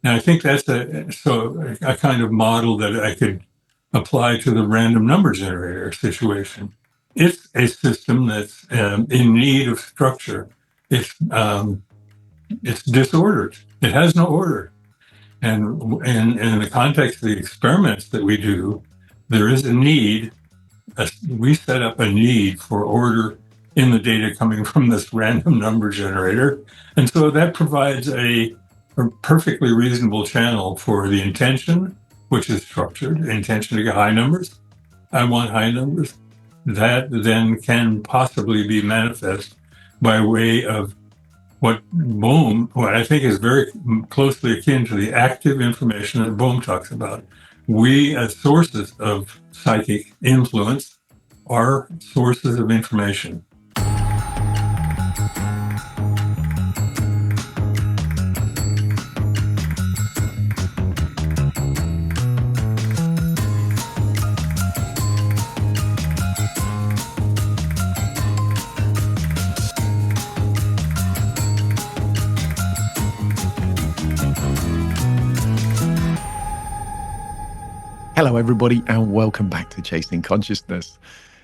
And I think that's a kind of model that I could apply to the random number generator situation. It's a system that's in need of structure. It's disordered. It has no order. And in the context of the experiments that we do, there is a need. We set up a need for order in the data coming from this random number generator. And so that provides a perfectly reasonable channel for the intention, which is structured, intention to get high numbers. I want high numbers. That then can possibly be manifest by way of what I think is very closely akin to the active information that Bohm talks about. We, as sources of psychic influence, are sources of information. Hello, everybody, and welcome back to Chasing Consciousness.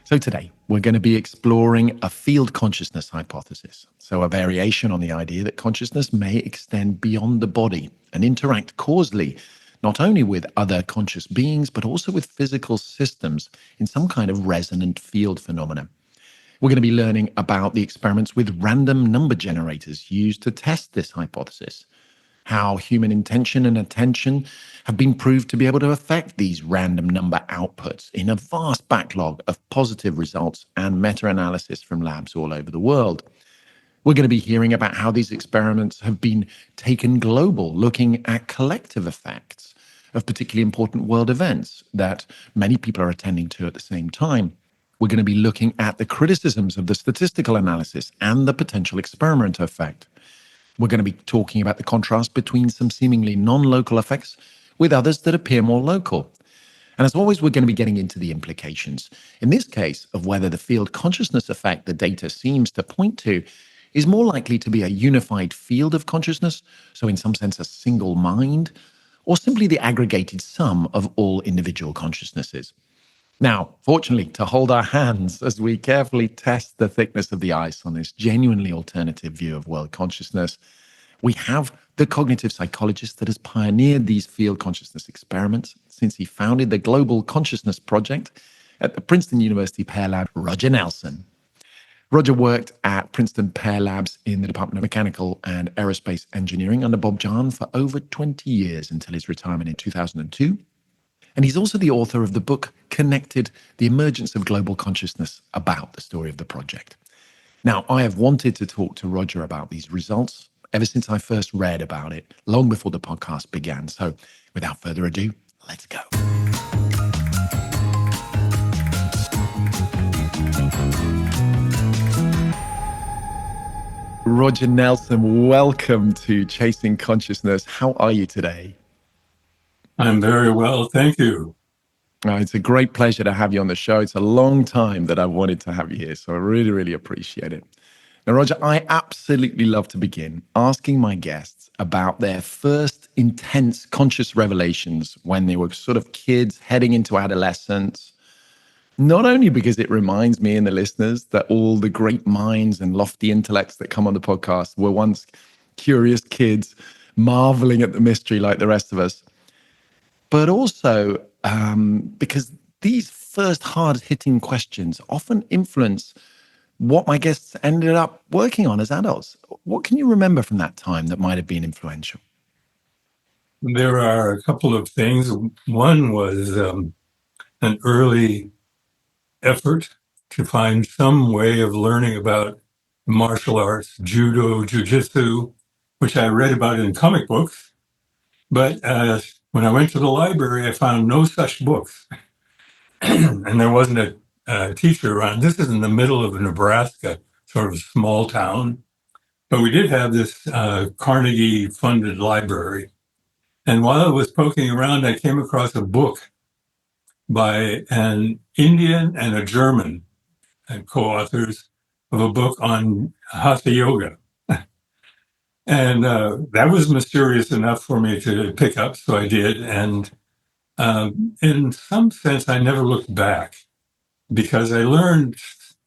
So today, we're going to be exploring a field consciousness hypothesis. So a variation on the idea that consciousness may extend beyond the body and interact causally, not only with other conscious beings, but also with physical systems in some kind of resonant field phenomena. We're going to be learning about the experiments with random number generators used to test this hypothesis, how human intention and attention have been proved to be able to affect these random number outputs in a vast backlog of positive results and meta-analysis from labs all over the world. We're going to be hearing about how these experiments have been taken global, looking at collective effects of particularly important world events that many people are attending to at the same time. We're going to be looking at the criticisms of the statistical analysis and the potential experimenter effect. We're going to be talking about the contrast between some seemingly non-local effects with others that appear more local. And as always, we're going to be getting into the implications, in this case, of whether the field consciousness effect the data seems to point to is more likely to be a unified field of consciousness, so in some sense a single mind, or simply the aggregated sum of all individual consciousnesses. Now, fortunately, to hold our hands as we carefully test the thickness of the ice on this genuinely alternative view of world consciousness, we have the cognitive psychologist that has pioneered these field consciousness experiments since he founded the Global Consciousness Project at the Princeton University PEAR Lab, Roger Nelson. Roger worked at Princeton PEAR Labs in the Department of Mechanical and Aerospace Engineering under Bob Jahn for over 20 years until his retirement in 2002. And he's also the author of the book Connected, The Emergence of Global Consciousness, about the story of the project. Now, I have wanted to talk to Roger about these results ever since I first read about it, long before the podcast began. So without further ado, let's go. Roger Nelson, welcome to Chasing Consciousness. How are you today? I'm very well, thank you. It's a great pleasure to have you on the show. It's a long time that I've wanted to have you here, so I really, really appreciate it. Now, Roger, I absolutely love to begin asking my guests about their first intense conscious revelations when they were sort of kids heading into adolescence, not only because it reminds me and the listeners that all the great minds and lofty intellects that come on the podcast were once curious kids marveling at the mystery like the rest of us, but also because these first hard-hitting questions often influence what my guests ended up working on as adults. What can you remember from that time that might have been influential? There are a couple of things. One was an early effort to find some way of learning about martial arts, judo, jiu-jitsu, which I read about in comic books. But when I went to the library, I found no such books. And there wasn't a teacher around. This is in the middle of Nebraska, sort of small town. But we did have this Carnegie-funded library. And while I was poking around, I came across a book by an Indian and a German co-authors of a book on Hatha Yoga. And that was mysterious enough for me to pick up, so I did. And in some sense, I never looked back because I learned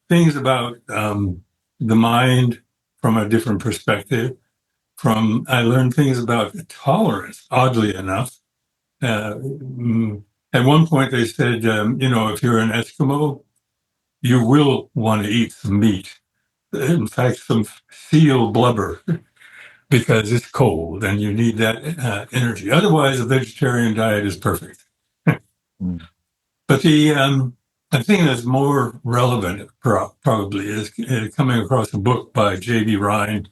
things about the mind from a different perspective. I learned things about tolerance, oddly enough. At one point, they said, if you're an Eskimo, you will want to eat some meat. In fact, some seal blubber because it's cold and you need that energy. Otherwise, a vegetarian diet is perfect. Mm. But the thing that's more relevant probably is coming across a book by J.B. Ryan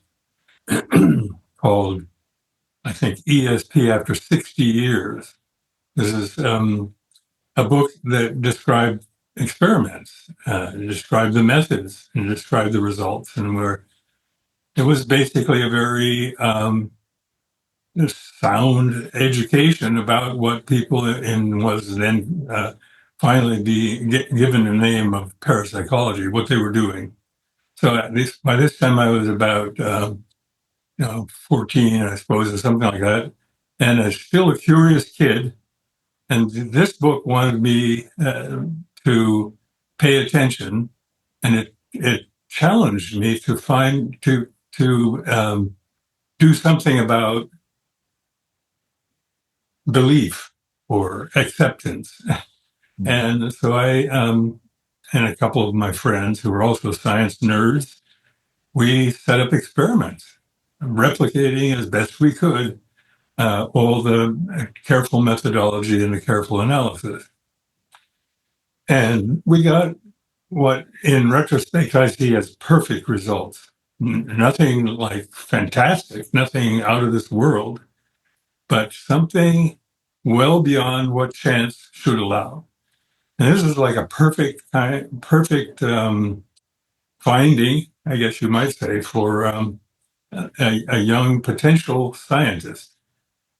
called, I think, ESP After 60 Years. This is a book that described experiments, described the methods, and described the results, and where it was basically a very sound education about what people in was then finally given the name of parapsychology, what they were doing. So at least by this time I was about 14, I suppose, or something like that, and still a curious kid. And this book wanted me to pay attention, and it challenged me to do something about belief or acceptance. And so I and a couple of my friends who were also science nerds, we set up experiments, replicating as best we could all the careful methodology and the careful analysis. And we got what, in retrospect, I see as perfect results. Nothing like fantastic, nothing out of this world, but something well beyond what chance should allow. And this is like a perfect finding, I guess you might say, for a young potential scientist.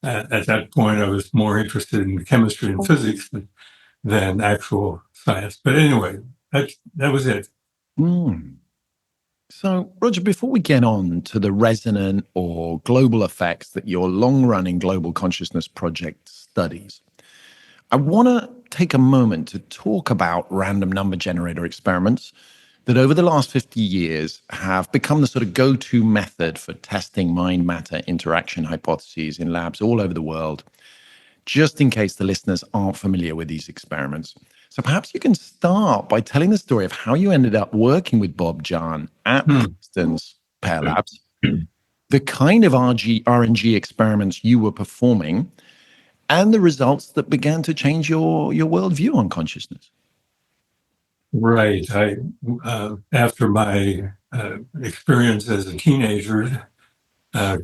At that point, I was more interested in chemistry and physics than actual science. But anyway, that was it. Mm. So, Roger, before we get on to the resonant or global effects that your long-running global consciousness project studies, I want to take a moment to talk about random number generator experiments that over the last 50 years have become the sort of go-to method for testing mind-matter interaction hypotheses in labs all over the world, just in case the listeners aren't familiar with these experiments. So perhaps you can start by telling the story of how you ended up working with Bob Jahn at Princeton's PEAR Labs, the kind of RNG experiments you were performing, and the results that began to change your worldview on consciousness. Right. After my experience as a teenager,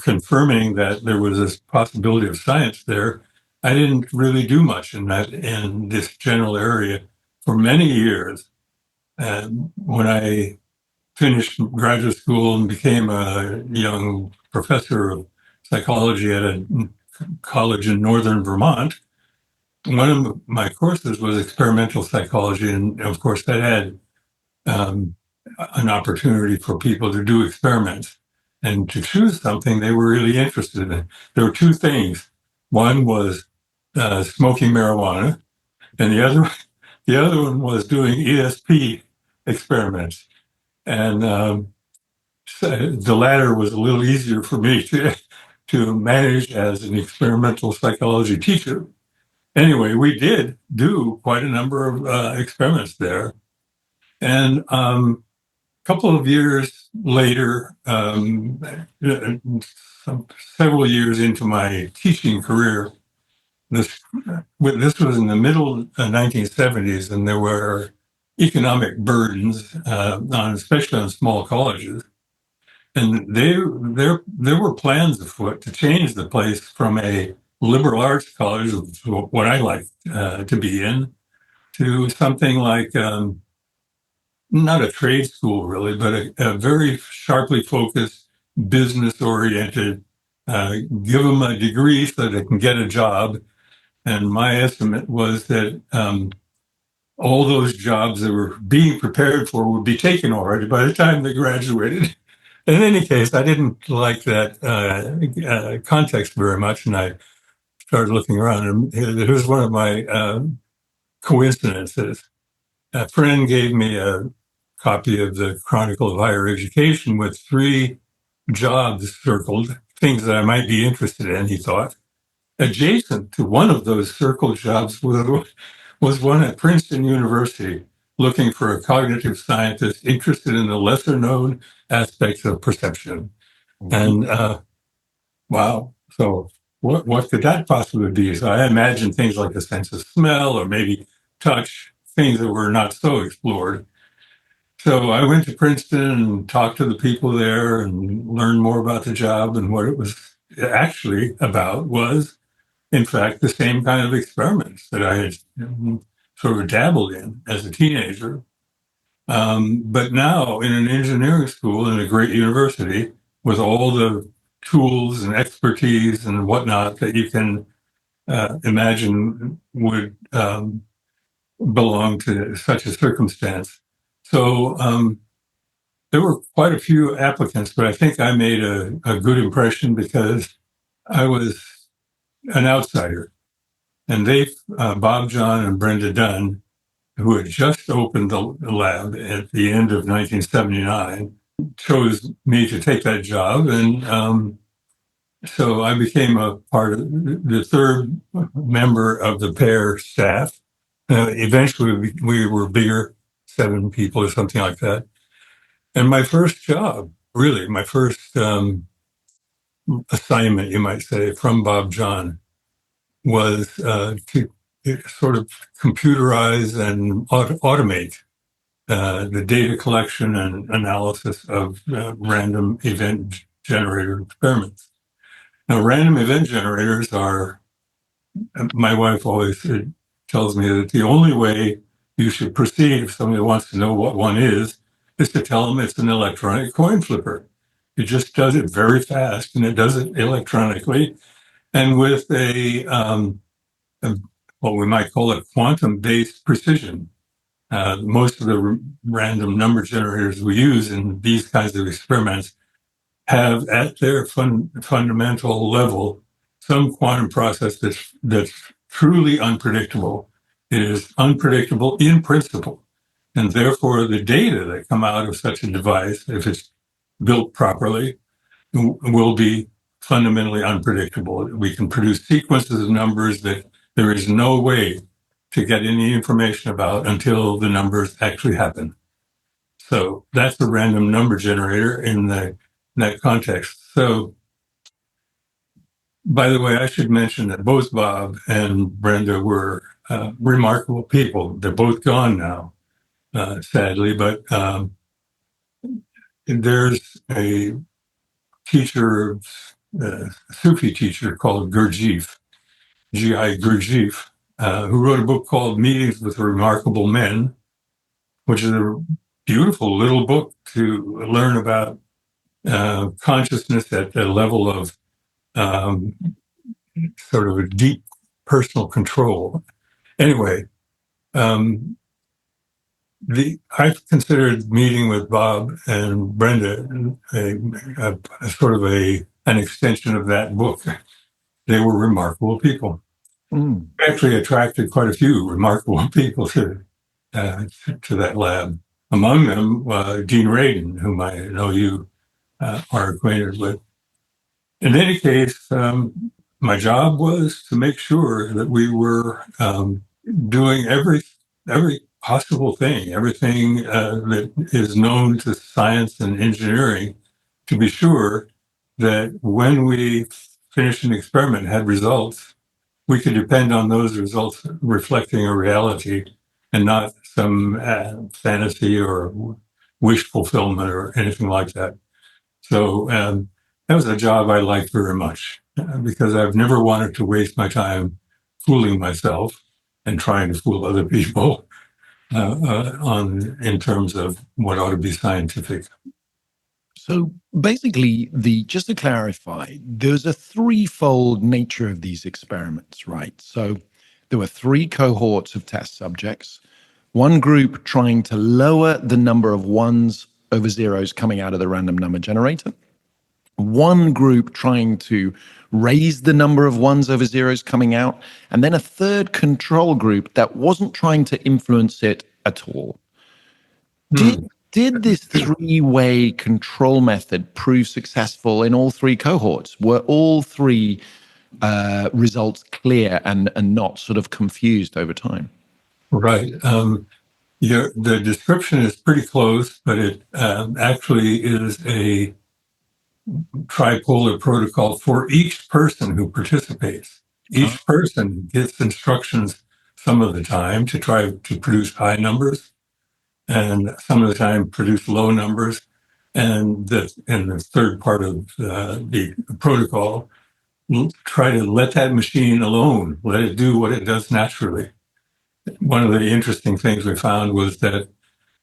confirming that there was this possibility of science there, I didn't really do much in this general area for many years. And when I finished graduate school and became a young professor of psychology at a college in northern Vermont, one of my courses was experimental psychology, and of course that had an opportunity for people to do experiments and to choose something they were really interested in. There were two things. One was smoking marijuana, and the other one was doing ESP experiments. And so the latter was a little easier for me to manage as an experimental psychology teacher. Anyway, we did do quite a number of experiments there. And couple of years later, several years into my teaching career, this was in the middle 1970s, and there were economic burdens, especially on small colleges, and there were plans afoot to change the place from a liberal arts college, what I liked to be in, to something like not a trade school really, but a very sharply focused, business-oriented, give them a degree so they can get a job. And my estimate was that all those jobs that were being prepared for would be taken already by the time they graduated. In any case, I didn't like that context very much, and I started looking around. And here's one of my coincidences. A friend gave me a copy of the Chronicle of Higher Education with 3 jobs circled, things that I might be interested in, he thought. Adjacent to one of those circled jobs was one at Princeton University looking for a cognitive scientist interested in the lesser known aspects of perception. And wow, so what could that possibly be? So I imagine things like the sense of smell or maybe touch, things that were not so explored. So I went to Princeton and talked to the people there and learned more about the job. And what it was actually about was, in fact, the same kind of experiments that I had sort of dabbled in as a teenager. But now in an engineering school in a great university with all the tools and expertise and whatnot that you can imagine would belong to such a circumstance. So there were quite a few applicants, but I think I made a good impression because I was an outsider. And they, Bob, John, and Brenda Dunn, who had just opened the lab at the end of 1979, chose me to take that job. And so I became a part of the 3rd member of the PEAR staff. Eventually, we were bigger, 7 people or something like that. And my first job, really, my first assignment, you might say, from Bob John was to sort of computerize and automate the data collection and analysis of random event generator experiments. Now, random event generators are, my wife always tells me that the only way you should proceed if somebody wants to know what one is to tell them it's an electronic coin flipper. It just does it very fast, and it does it electronically and with a what we might call a quantum-based precision. Most of the random number generators we use in these kinds of experiments have at their fundamental level some quantum process that's truly unpredictable. It is unpredictable in principle. And therefore, the data that come out of such a device, if it's built properly, will be fundamentally unpredictable. We can produce sequences of numbers that there is no way to get any information about until the numbers actually happen. So that's a random number generator in that context. So, by the way, I should mention that both Bob and Brenda were remarkable people. They're both gone now, sadly, but there's a teacher, Sufi teacher called Gurdjieff, G.I. Gurdjieff, who wrote a book called Meetings with Remarkable Men, which is a beautiful little book to learn about consciousness at the level of um, sort of a deep personal control. Anyway, um, I've considered meeting with Bob and Brenda a sort of an extension of that book. They were remarkable people. Actually attracted quite a few remarkable people to that lab. Among them, Dean Radin, whom I know you are acquainted with. In any case, my job was to make sure that we were doing every possible thing, everything that is known to science and engineering, to be sure that when we finished an experiment, had results, we could depend on those results reflecting a reality and not some fantasy or wish fulfillment or anything like that. So that was a job I liked very much because I've never wanted to waste my time fooling myself and trying to fool other people in terms of what ought to be scientific. So basically, just to clarify, there's a threefold nature of these experiments, right? So there were 3 cohorts of test subjects, one group trying to lower the number of ones over zeros coming out of the random number generator, one group trying to raise the number of ones over zeros coming out, and then a third control group that wasn't trying to influence it at all. Did this three-way control method prove successful in all three cohorts? Were all three results clear and not sort of confused over time? Right. The description is pretty close, but it actually is a tripolar protocol for each person who participates. Each person gets instructions some of the time to try to produce high numbers, and some of the time produce low numbers. And the third part of the protocol, try to let that machine alone, let it do what it does naturally. One of the interesting things we found was that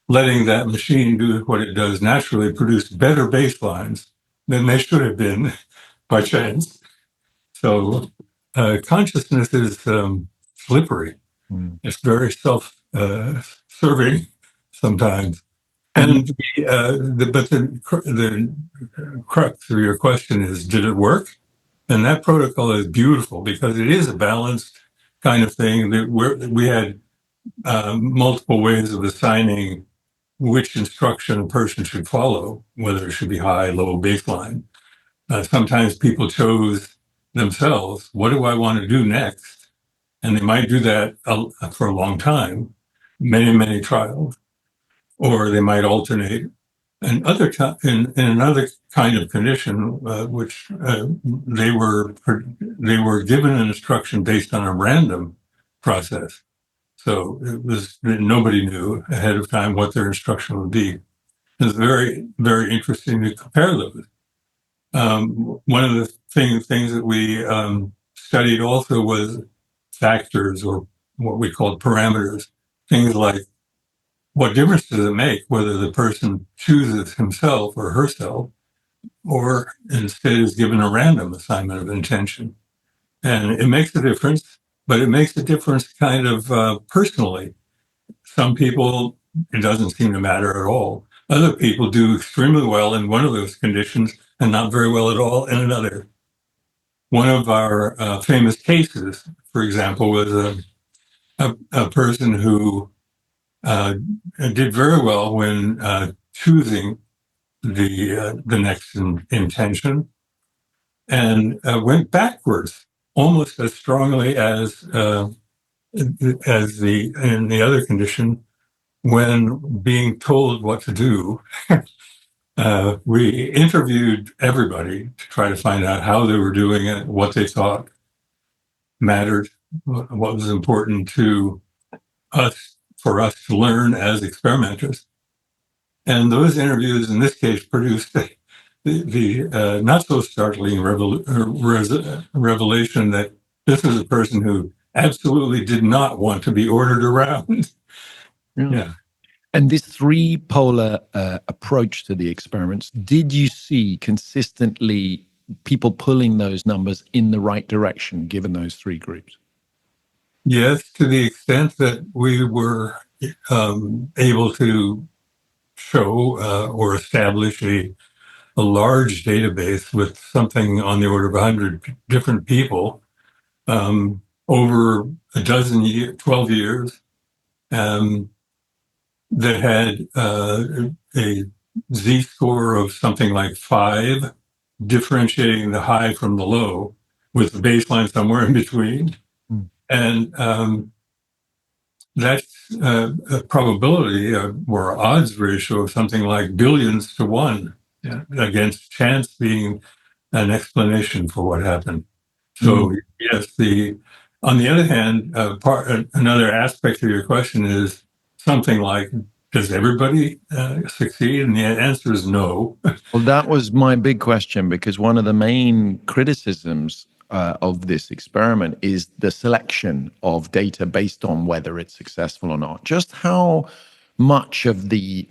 letting that machine do what it does naturally produced better baselines than they should have been by chance. So consciousness is slippery. It's very self-serving sometimes. And the crux of your question is, did it work? And that protocol is beautiful because it is a balanced kind of thing. That we had multiple ways of assigning which instruction a person should follow, whether it should be high, low, baseline. Sometimes people chose themselves, what do I want to do next? And they might do that for a long time, many, many trials, or they might alternate. And in another kind of condition, which they were given an instruction based on a random process. So nobody knew ahead of time what their instruction would be. It's very, very interesting to compare those. One of the things that we studied also was factors, or what we called parameters. Things like, what difference does it make whether the person chooses himself or herself, or instead is given a random assignment of intention? And it makes a difference, but it makes a difference kind of personally. Some people, it doesn't seem to matter at all. Other people do extremely well in one of those conditions and not very well at all in another. One of our famous cases, for example, was a person who did very well when choosing the next intention, and went backwards almost as strongly as in the other condition when being told what to do. We interviewed everybody to try to find out how they were doing it, what they thought mattered, what was important to us, for us to learn as experimenters. And those interviews, in this case, produced the not so startling revelation that this is a person who absolutely did not want to be ordered around. Yeah. And this three-polar approach to the experiments, did you see consistently people pulling those numbers in the right direction, given those three groups? Yes, to the extent that we were able to show or establish a large database with something on the order of 100 different people over a dozen years, 12 years, that had a z-score of something like 5, differentiating the high from the low, with the baseline somewhere in between. And that's a probability or odds ratio of something like billions to 1, against chance being an explanation for what happened. So yes, on the other hand, another aspect of your question is something like, does everybody succeed? And the answer is no. Well, that was my big question, because one of the main criticisms of this experiment is the selection of data based on whether it's successful or not. Just how much of the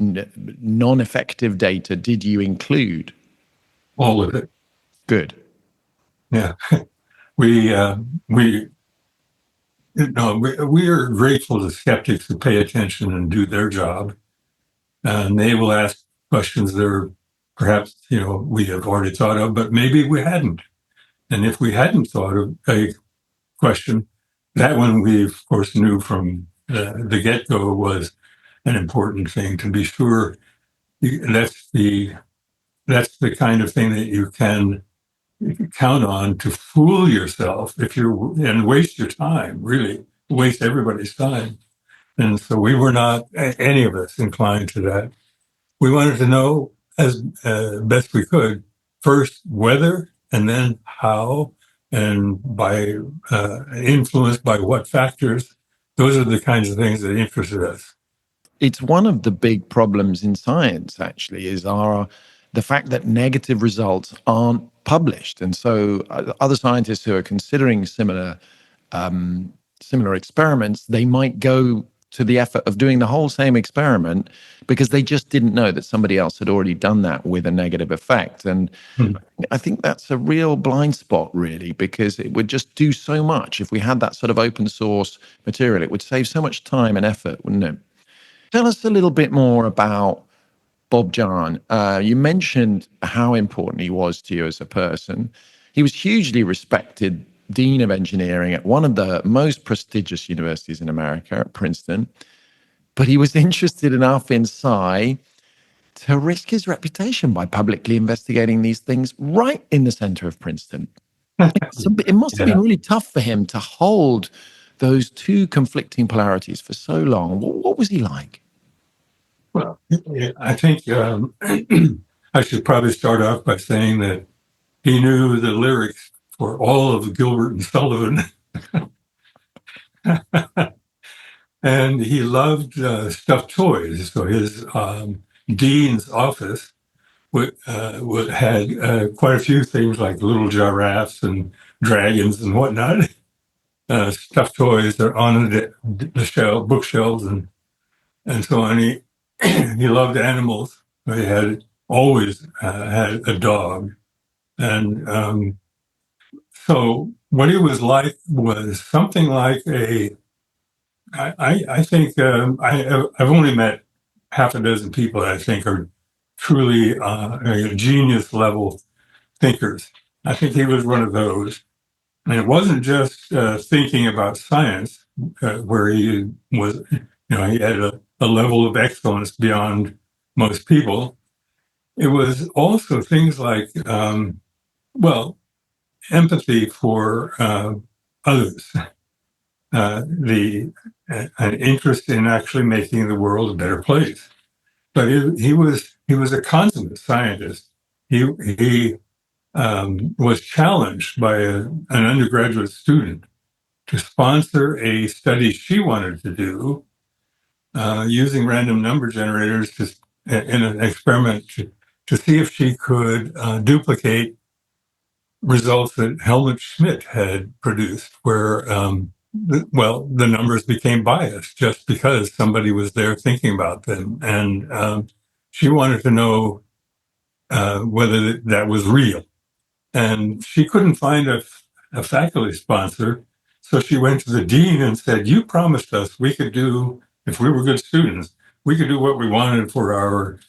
non-effective data did you include? All of it. Good. Yeah. We are grateful to skeptics who pay attention and do their job. And they will ask questions that are perhaps, we have already thought of, but maybe we hadn't. And if we hadn't thought of a question, that one we, of course, knew from the get-go was an important thing to be sure. That's the kind of thing that you can count on to fool yourself and waste your time, really waste everybody's time. And so we were not, any of us, inclined to that. We wanted to know as best we could, first whether and then how, and by influenced by what factors. Those are the kinds of things that interested us. It's one of the big problems in science, actually, is the fact that negative results aren't published. And so other scientists who are considering similar experiments, they might go to the effort of doing the whole same experiment because they just didn't know that somebody else had already done that with a negative effect. And I think that's a real blind spot, really, because it would just do so much. If we had that sort of open source material, it would save so much time and effort, wouldn't it? Tell us a little bit more about Bob Jahn. You mentioned how important he was to you as a person. He was hugely respected dean of engineering at one of the most prestigious universities in America, at Princeton. But he was interested enough in psi to risk his reputation by publicly investigating these things right in the center of Princeton. It must have been really tough for him to hold those two conflicting polarities for so long. What was he like? Well, I think I should probably start off by saying that he knew the lyrics for all of Gilbert and Sullivan. And he loved stuffed toys. So his dean's office had quite a few things like little giraffes and dragons and whatnot. Stuffed toys are on the bookshelves and so on. He loved animals. He had always had a dog. And so what he was like was something like I think I've only met half a dozen people that I think are truly genius level thinkers. I think he was one of those. And it wasn't just thinking about science, where he was, he had a level of excellence beyond most people. It was also things like, empathy for others, an interest in actually making the world a better place. But he was a consummate scientist. He was challenged by an undergraduate student to sponsor a study she wanted to do using random number generators in an experiment to see if she could duplicate results that Helmut Schmidt had produced, where, the numbers became biased just because somebody was there thinking about them. And she wanted to know whether that was real. And she couldn't find a faculty sponsor. So she went to the dean and said, "You promised us we could do, if we were good students, we could do what we wanted for our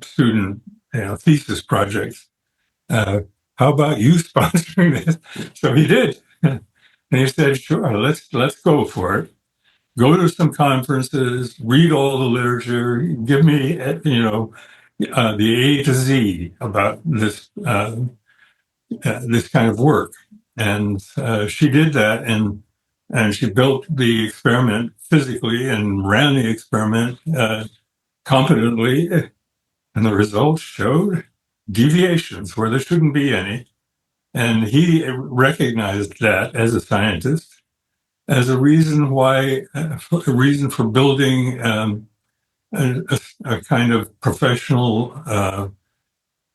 student thesis projects. How about you sponsoring this?" So he did. And he said, "Sure, let's go for it. Go to some conferences, read all the literature, give me, the A to Z about this kind of work." And she did that, and she built the experiment physically and ran the experiment competently, and the results showed deviations where there shouldn't be any. And he recognized that as a scientist as a reason for building a kind of professional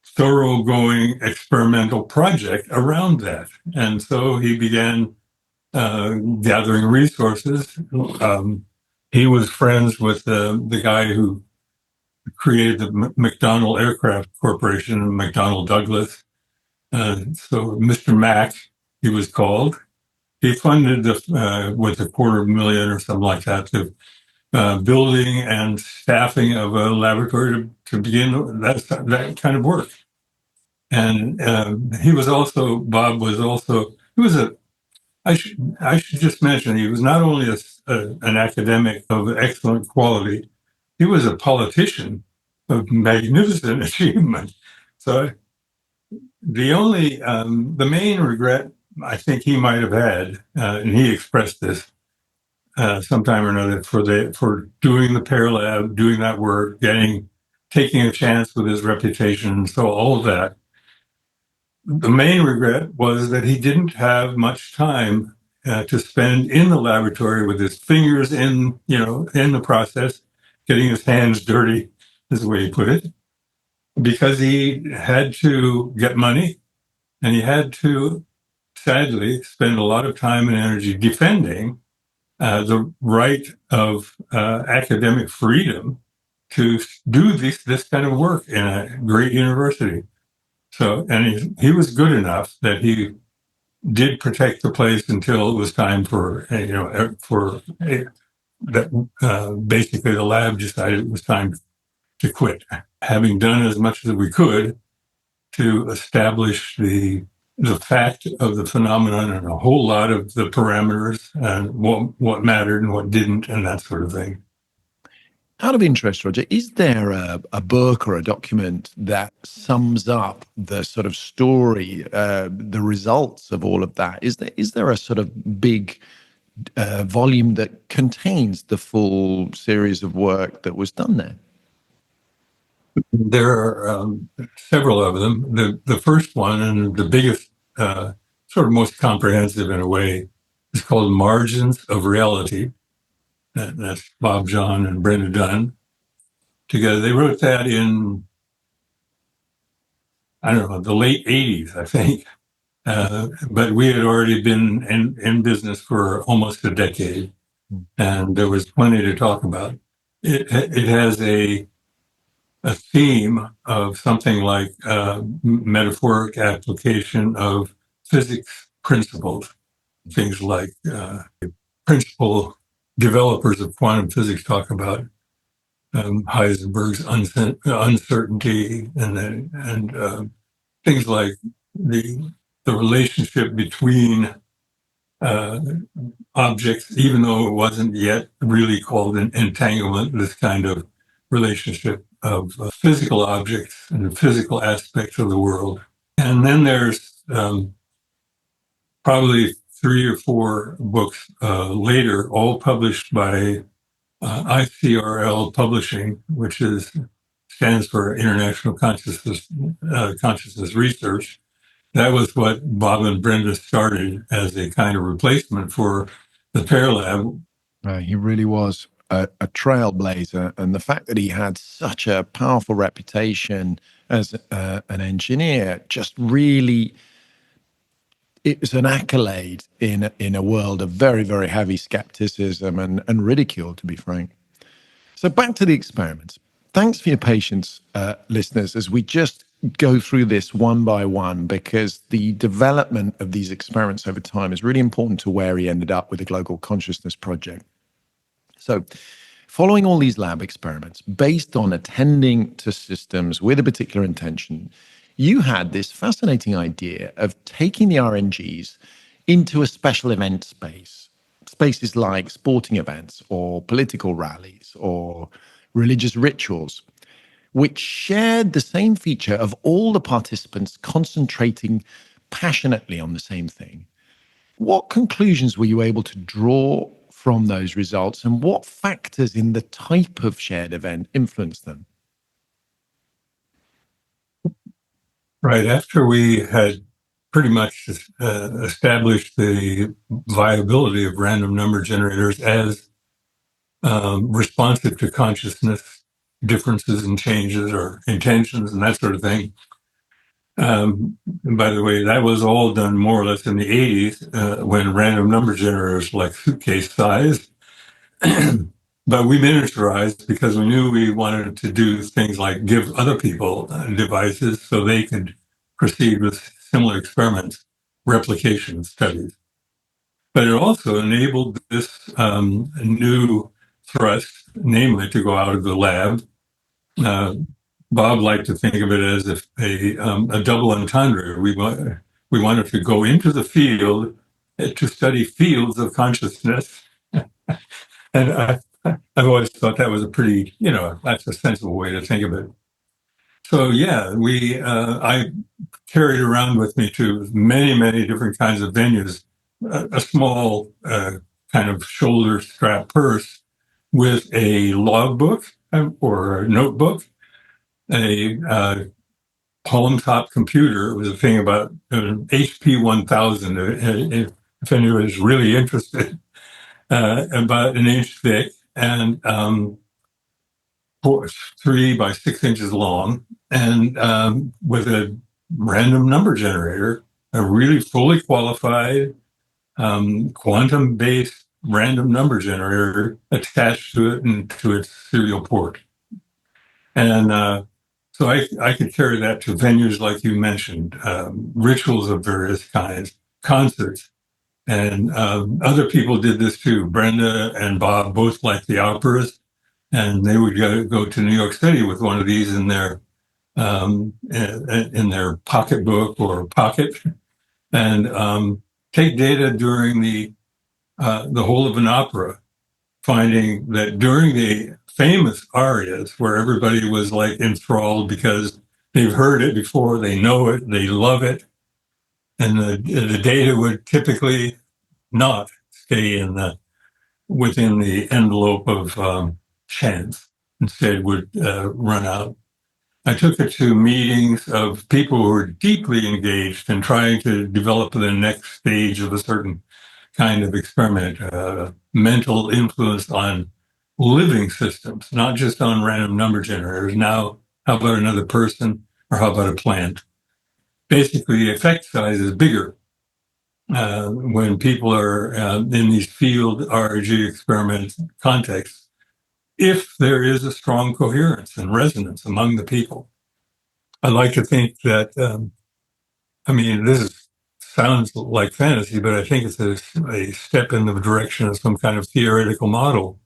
thoroughgoing experimental project around that. And so he began gathering resources. He was friends with the guy who created the McDonnell Aircraft Corporation, McDonnell Douglas. So Mr. Mac, he was called. He funded with $250,000 or something like that building and staffing of a laboratory to begin that kind of work. And I should just mention, he was not only an academic of excellent quality, he was a politician of magnificent achievement. So the main regret I think he might have had, and he expressed this sometime or another, for doing the PEAR lab, doing that work, taking a chance with his reputation, so all of that. The main regret was that he didn't have much time to spend in the laboratory with his fingers in the process, getting his hands dirty, is the way he put it, because he had to get money and he had to, sadly, spend a lot of time and energy defending the right of academic freedom to do this kind of work in a great university. So, and he was good enough that he did protect the place until it was time basically the lab decided it was time to quit, having done as much as we could to establish the fact of the phenomenon and a whole lot of the parameters and what mattered and what didn't and that sort of thing. Out of interest, Roger, is there a book or a document that sums up the sort of story, the results of all of that? Is there a sort of big volume that contains the full series of work that was done there? There are several of them. The first one and the biggest, sort of most comprehensive in a way, is called Margins of Reality. That's Bob Jahn and Brenda Dunn together. They wrote that in, I don't know, the late 80s, I think. But we had already been in business for almost a decade, and there was plenty to talk about. It has a theme of something like metaphoric application of physics principles, things like principal developers of quantum physics talk about Heisenberg's uncertainty and things like the relationship between objects, even though it wasn't yet really called an entanglement, this kind of relationship of physical objects and the physical aspects of the world. And then there's probably 3 or 4 books later, all published by ICRL Publishing, which stands for International Consciousness Research. That was what Bob and Brenda started as a kind of replacement for the PEAR Lab. He really was a trailblazer. And the fact that he had such a powerful reputation as an engineer just really, it was an accolade in a world of very, very heavy skepticism and ridicule, to be frank. So back to the experiments. Thanks for your patience, listeners, as we just go through this one by one, because the development of these experiments over time is really important to where he ended up with the Global Consciousness Project. So following all these lab experiments, based on attending to systems with a particular intention, you had this fascinating idea of taking the RNGs into a special event space, spaces like sporting events or political rallies or religious rituals, which shared the same feature of all the participants concentrating passionately on the same thing. What conclusions were you able to draw from those results, and what factors in the type of shared event influenced them? Right after we had pretty much established the viability of random number generators as responsive to consciousness differences and changes or intentions and that sort of thing. By the way, that was all done more or less in the 80s when random number generators like suitcase size. But we miniaturized because we knew we wanted to do things like give other people devices so they could proceed with similar experiments, replication studies. But it also enabled this new thrust, namely to go out of the lab. Bob liked to think of it as if a double entendre. We wanted to go into the field to study fields of consciousness. And I've always thought that was a pretty, that's a sensible way to think of it. So yeah, I carried around with me to many, many different kinds of venues, a small kind of shoulder strap purse with a logbook or a notebook, a palm top computer. It was a thing about an HP 1000, if anyone is really interested, about an inch thick and 3 by 6 inches long, and with a random number generator, a really fully qualified quantum-based random number generator attached to it and to its serial port. And so I could carry that to venues like you mentioned, rituals of various kinds, concerts. And other people did this too. Brenda and Bob both liked the operas, and they would go to New York City with one of these in their pocketbook or pocket, and take data during the whole of an opera, finding that during the famous arias where everybody was like enthralled because they've heard it before, they know it, they love it, and the data would typically not stay within the envelope of chance. Instead, would run out. I took it to meetings of people who were deeply engaged in trying to develop the next stage of a certain kind of experiment, mental influence on living systems, not just on random number generators. Now, how about another person, or how about a plant? Basically, the effect size is bigger when people are in these field RNG experiment contexts, if there is a strong coherence and resonance among the people. I like to think that, sounds like fantasy, but I think it's a step in the direction of some kind of theoretical model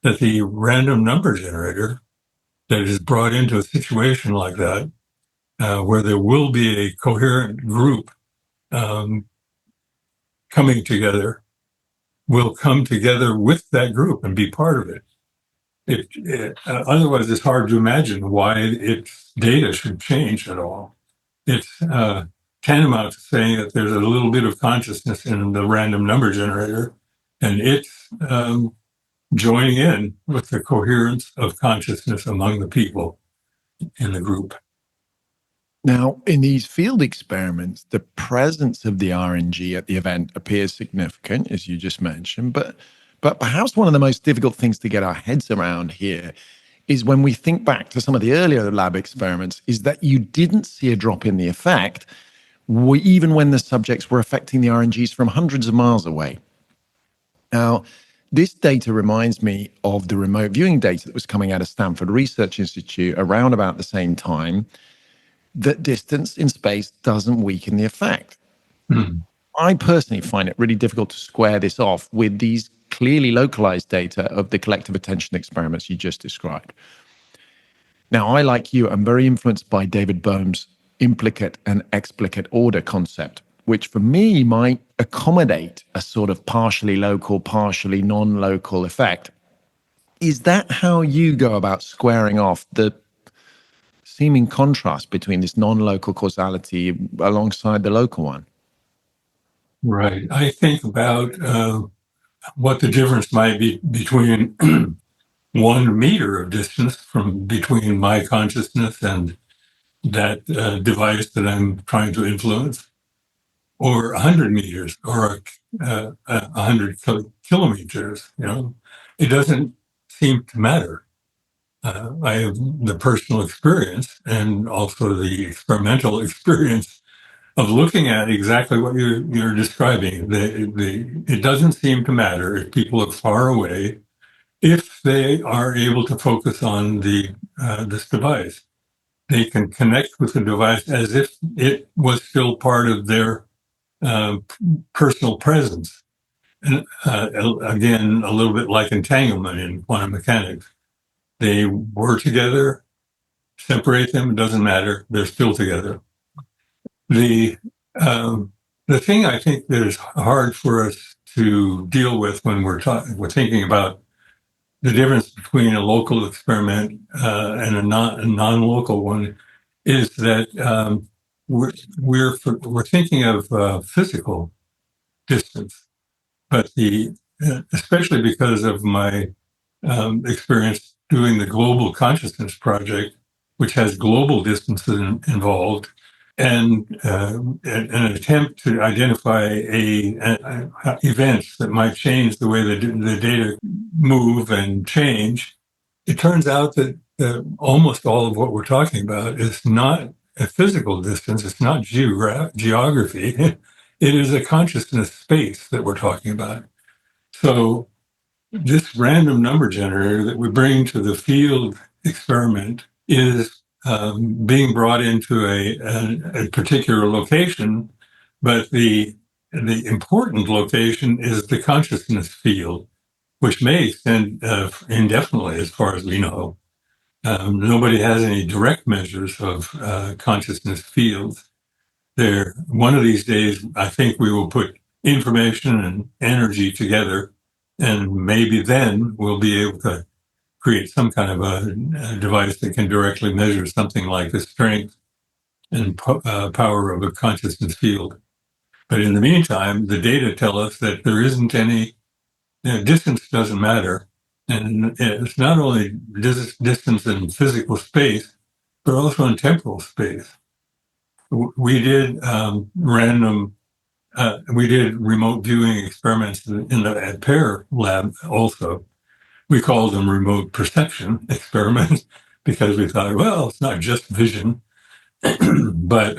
that the random number generator that is brought into a situation like that, where there will be a coherent group um, coming together, will come together with that group and be part of it. Otherwise, it's hard to imagine why its data should change at all. It's tantamount to saying that there's a little bit of consciousness in the random number generator, and it's joining in with the coherence of consciousness among the people in the group. Now, in these field experiments, the presence of the RNG at the event appears significant, as you just mentioned, but perhaps one of the most difficult things to get our heads around here is when we think back to some of the earlier lab experiments, is that you didn't see a drop in the effect, even when the subjects were affecting the RNGs from hundreds of miles away. Now, this data reminds me of the remote viewing data that was coming out of Stanford Research Institute around about the same time, that distance in space doesn't weaken the effect. I personally find it really difficult to square this off with these clearly localized data of the collective attention experiments you just described. Now, I, like you, am very influenced by David Bohm's implicate and explicate order concept, which for me might accommodate a sort of partially local, partially non-local effect. Is that how you go about squaring off the seeming contrast between this non-local causality alongside the local one? Right. I think about what the difference might be between 1 meter of distance from between my consciousness and that device that I'm trying to influence, or 100 meters, or 100 kilometers. It doesn't seem to matter. I have the personal experience and also the experimental experience of looking at exactly what you're describing. It doesn't seem to matter if people are far away, if they are able to focus on this device. They can connect with the device as if it was still part of their personal presence. again, a little bit like entanglement in quantum mechanics. They were together, separate them, it doesn't matter, they're still together. The the thing I think that is hard for us to deal with when we're thinking about the difference between a local experiment and a non-local one is that we're thinking of physical distance, but especially because of my experience doing the Global Consciousness Project, which has global distances involved, and an attempt to identify events that might change the way the data move and change. It turns out that almost all of what we're talking about is not a physical distance. It's not geography. It is a consciousness space that we're talking about. So this random number generator that we bring to the field experiment is being brought into a particular location, but the important location is the consciousness field, which may extend indefinitely as far as we know. Nobody has any direct measures of consciousness fields. One of these days, I think we will put information and energy together, and maybe then we'll be able to create some kind of a device that can directly measure something like the strength and power of a consciousness field. But in the meantime, the data tell us that there isn't any, distance doesn't matter. And it's not only distance in physical space, but also in temporal space. We did we did remote viewing experiments at PEAR lab also. We called them remote perception experiments because we thought, well, it's not just vision, but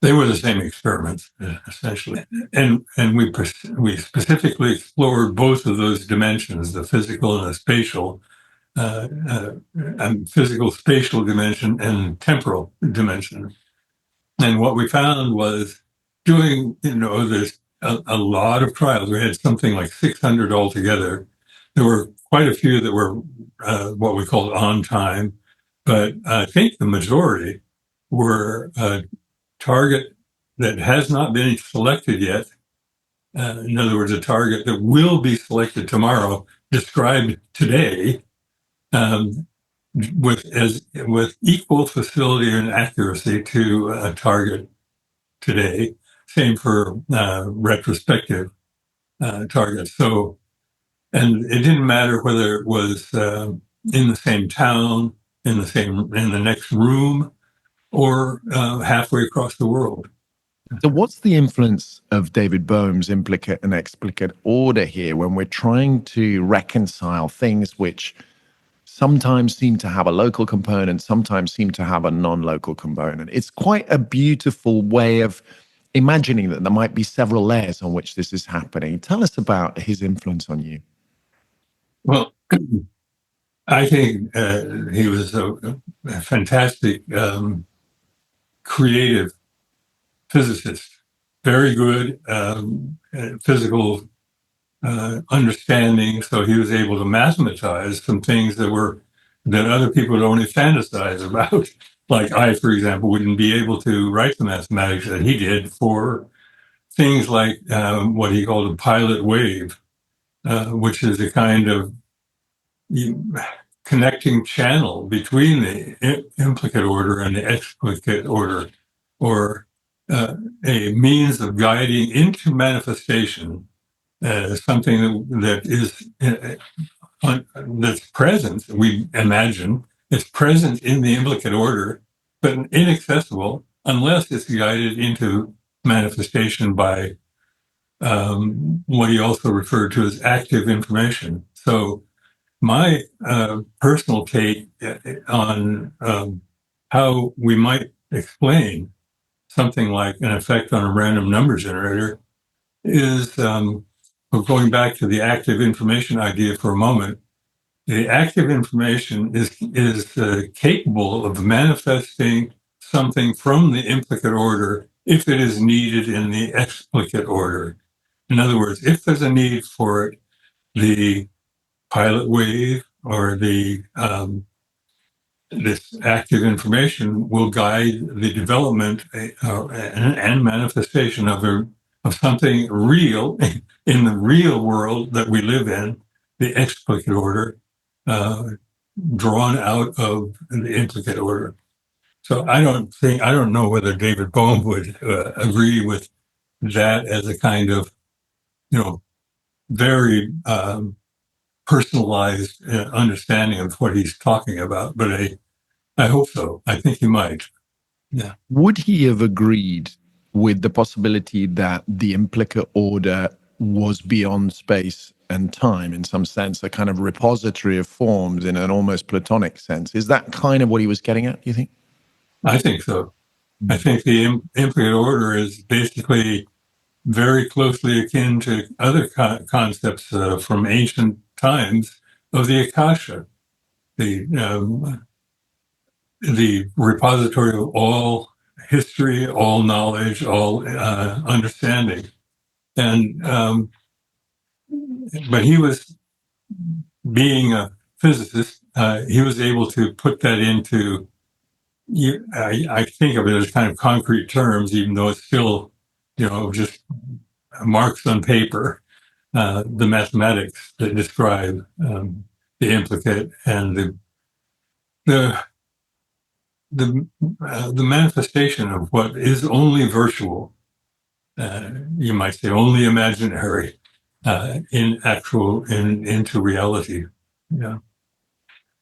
they were the same experiments essentially. And we specifically explored both of those dimensions, the physical and the spatial, physical spatial dimension and temporal dimension. And what we found was there's a lot of trials. We had something like 600 altogether. There were quite a few that were what we called on time, but I think the majority were a target that has not been selected yet. In other words, a target that will be selected tomorrow, described today, with equal facility and accuracy to a target today. Same for retrospective targets. So, and it didn't matter whether it was in the same town, in the next room, or halfway across the world. So what's the influence of David Bohm's implicate and explicate order here when we're trying to reconcile things which sometimes seem to have a local component, sometimes seem to have a non-local component? It's quite a beautiful way of imagining that there might be several layers on which this is happening. Tell us about his influence on you. Well, I think he was a fantastic creative physicist, very good physical understanding. So he was able to mathematize some things that other people would only fantasize about. Like I, for example, wouldn't be able to write the mathematics that he did for things like what he called a pilot wave, which is a kind of connecting channel between the implicate order and the explicate order, or a means of guiding into manifestation something that is that's present. We imagine it's present in the implicate order, but inaccessible unless it's guided into manifestation by what he also referred to as active information. So my personal take on how we might explain something like an effect on a random number generator is going back to the active information idea for a moment. The active information is capable of manifesting something from the implicate order if it is needed in the explicate order. In other words, if there's a need for it, the pilot wave or this active information will guide the development and manifestation of something real in the real world that we live in, the explicate order, uh, drawn out of the implicate order. So I don't know whether David Bohm would agree with that as a kind of, very personalized understanding of what he's talking about, but I hope so. I think he might. Yeah. Would he have agreed with the possibility that the implicate order was beyond space and time in some sense, a kind of repository of forms in an almost Platonic sense? Is that kind of what he was getting at, you think? I think so. I think the implicate order is basically very closely akin to other concepts from ancient times of the Akasha, the repository of all history, all knowledge, all understanding. And but he was being a physicist. He was able to put that into. I think of it as kind of concrete terms, even though it's still, just marks on paper. The mathematics that describe the implicate and the the manifestation of what is only virtual, you might say only imaginary, into reality. Yeah,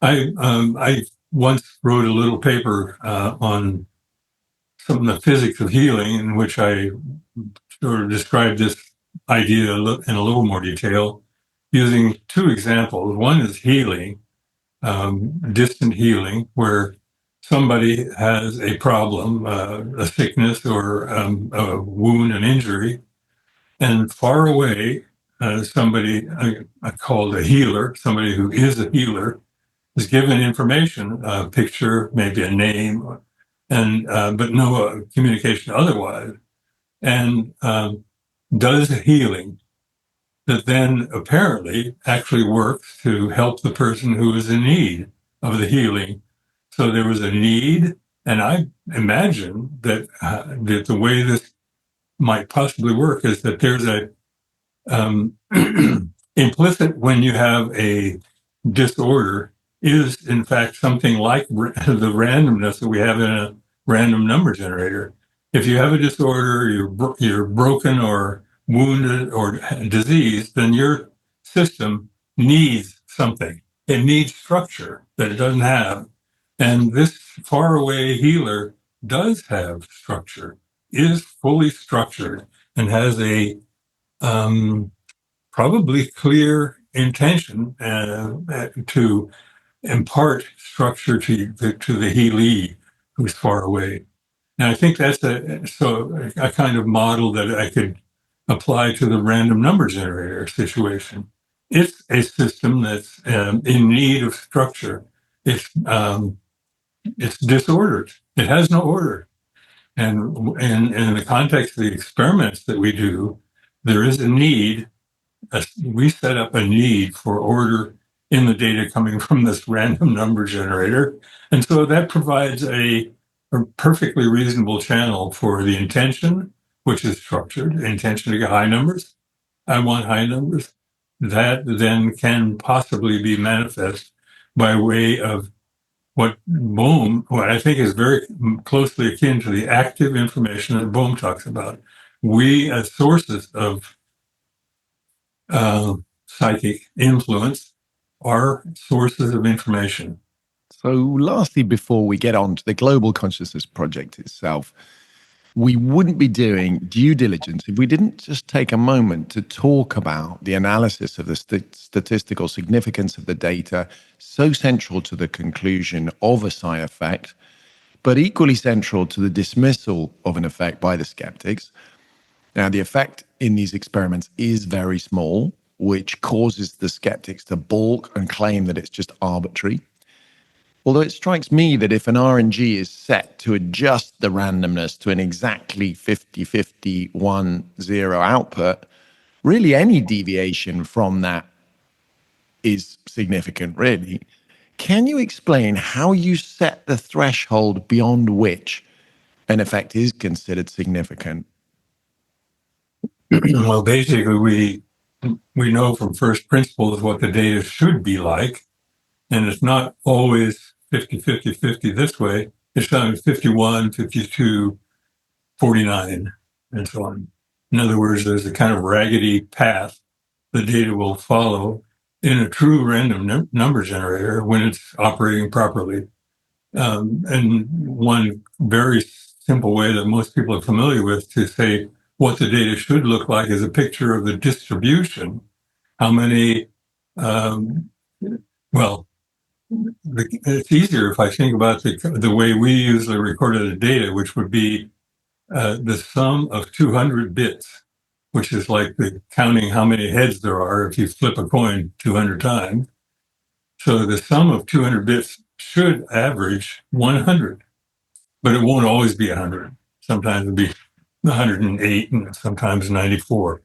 I once wrote a little paper on some of the physics of healing, in which I sort of described this idea in a little more detail, using two examples. One is healing, distant healing, where somebody has a problem, a sickness or a wound, an injury, and far away, somebody I called a healer, somebody who is a healer, is given information, a picture, maybe a name, and but no communication otherwise, and does healing that then apparently actually works to help the person who is in need of the healing. So there was a need, and I imagine that the way this might possibly work is that there's a um, implicit when you have a disorder is in fact something like the randomness that we have in a random number generator. If you have a disorder, you're broken or wounded or diseased, then your system needs something. It needs structure that it doesn't have. And this faraway healer does have structure, is fully structured, and has a um, probably clear intention to impart structure to the healee who's far away. And I think that's a kind of model that I could apply to the random number generator situation. It's a system that's in need of structure. It's disordered. It has no order. And in the context of the experiments that we do, there is a need. We set up a need for order in the data coming from this random number generator. And so that provides a perfectly reasonable channel for the intention, which is structured, intention to get high numbers. I want high numbers. That then can possibly be manifest by way of what I think is very closely akin to the active information that Bohm talks about. We, as sources of psychic influence, are sources of information. So, lastly, before we get on to the Global Consciousness Project itself, we wouldn't be doing due diligence if we didn't just take a moment to talk about the analysis of the statistical significance of the data, so central to the conclusion of a psi effect, but equally central to the dismissal of an effect by the skeptics. Now, the effect in these experiments is very small, which causes the skeptics to balk and claim that it's just arbitrary. Although it strikes me that if an RNG is set to adjust the randomness to an exactly 50-50, 1-0 output, really any deviation from that is significant, really. Can you explain how you set the threshold beyond which an effect is considered significant? Well, basically, we know from first principles what the data should be like, and it's not always 50, 50, 50 this way. It's sometimes 51, 52, 49, and so on. In other words, there's a kind of raggedy path the data will follow in a true random number generator when it's operating properly. And one very simple way that most people are familiar with to say what the data should look like is a picture of the distribution. How many, well, it's easier if I think about the way we usually recorded the data, which would be the sum of 200 bits, which is like counting how many heads there are if you flip a coin 200 times. So the sum of 200 bits should average 100, but it won't always be 100. Sometimes it'll be 108 and sometimes 94.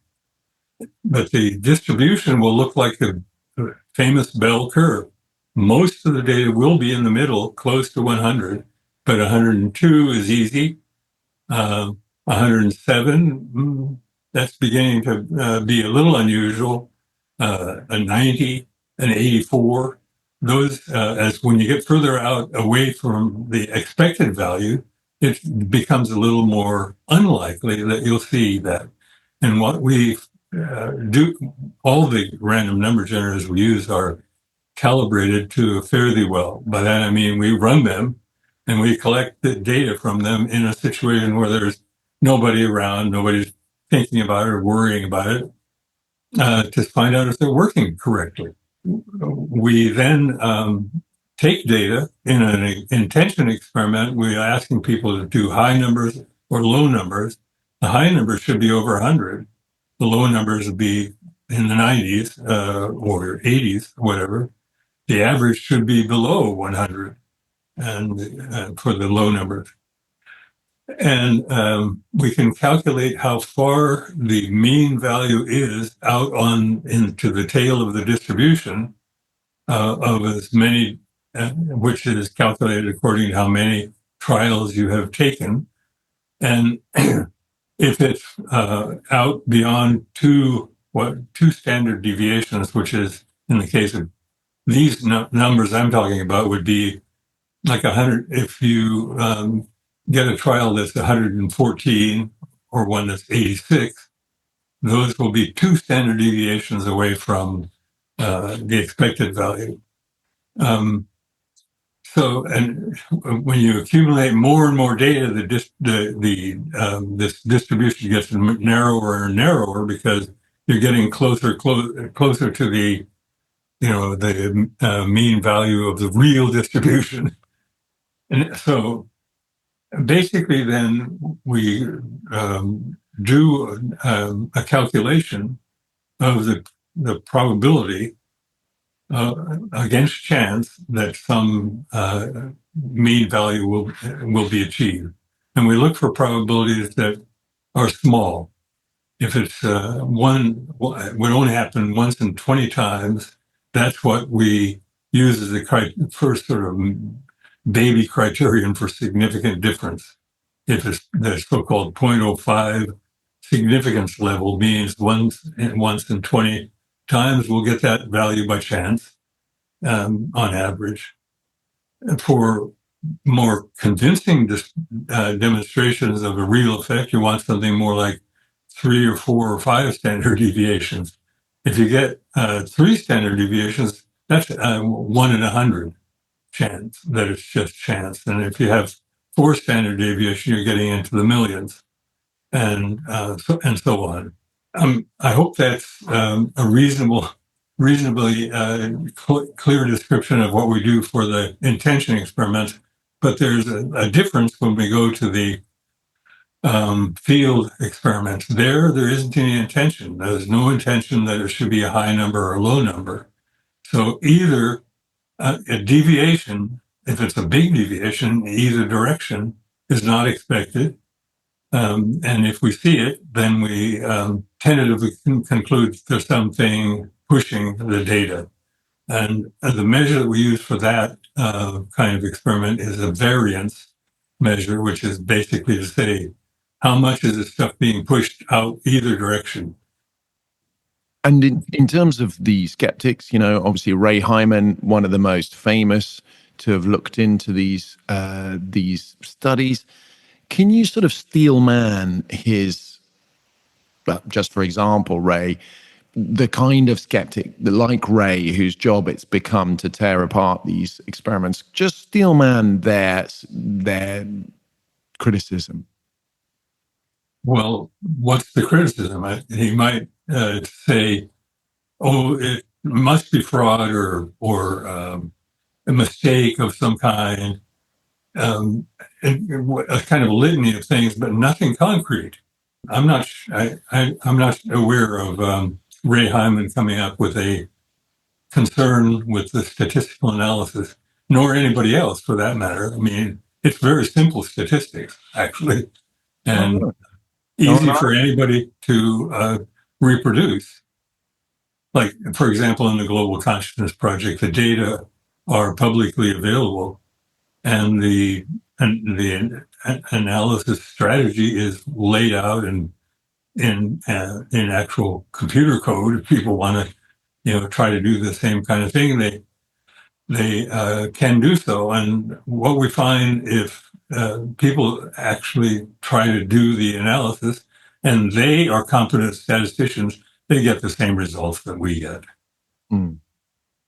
But the distribution will look like the famous bell curve. Most of the data will be in the middle, close to 100, but 102 is easy. 107, that's beginning to be a little unusual. A 90, an 84. Those, as when you get further out away from the expected value, it becomes a little more unlikely that you'll see that. And what we do, all the random number generators we use are calibrated to fairly well. By that I mean we run them and we collect the data from them in a situation where there's nobody around, nobody's thinking about it or worrying about it, to find out if they're working correctly. We then take data in an intention experiment. We're asking people to do high numbers or low numbers. The high numbers should be over 100. The low numbers would be in the 90s or 80s, whatever. The average should be below 100 and for the low numbers. And we can calculate how far the mean value is out into the tail of the distribution of as many, which is calculated according to how many trials you have taken. And if it's out beyond two standard deviations, which is in the case of these numbers I'm talking about, would be like 100. If you get a trial that's 114 or one that's 86, those will be two standard deviations away from the expected value. So, and when you accumulate more and more data, this distribution gets narrower and narrower because you're getting closer to the mean value of the real distribution. And so basically then we do a calculation of the probability against chance that some mean value will be achieved. And we look for probabilities that are small. If it's would only happen once in 20 times, that's what we use as the first sort of baby criterion for significant difference. If it's the so-called 0.05 significance level, means once in 20 times we'll get that value by chance on average. And for more convincing demonstrations of a real effect, you want something more like 3 or 4 or 5 standard deviations. If you get 3 standard deviations, that's 1 in 100 chance that it's just chance. And if you have 4 standard deviations, you're getting into the millions, and so on. I hope that's a reasonably clear description of what we do for the intention experiments. But there's a difference when we go to the field experiments. There isn't any intention. There's no intention that it should be a high number or a low number. So either a deviation, if it's a big deviation in either direction, is not expected. And if we see it, then we tentatively conclude there's something pushing the data. And the measure that we use for that kind of experiment is a variance measure, which is basically to say, how much is this stuff being pushed out either direction? And in terms of the skeptics, obviously Ray Hyman, one of the most famous to have looked into these studies. Can you sort of steel man his, just for example, Ray, the kind of skeptic like Ray, whose job it's become to tear apart these experiments, just steel man their criticism? Well, what's the criticism? He might say, "Oh, it must be fraud or a mistake of some kind," and a kind of litany of things, but nothing concrete. I'm not. I'm not aware of Ray Hyman coming up with a concern with the statistical analysis, nor anybody else for that matter. I mean, it's very simple statistics actually, and easy for anybody to reproduce. Like, for example, in the Global Consciousness Project, the data are publicly available, and the analysis strategy is laid out in actual computer code. If people want to, try to do the same kind of thing, they can do so. And what we find if people actually try to do the analysis, and they are competent statisticians, they get the same results that we get. Mm.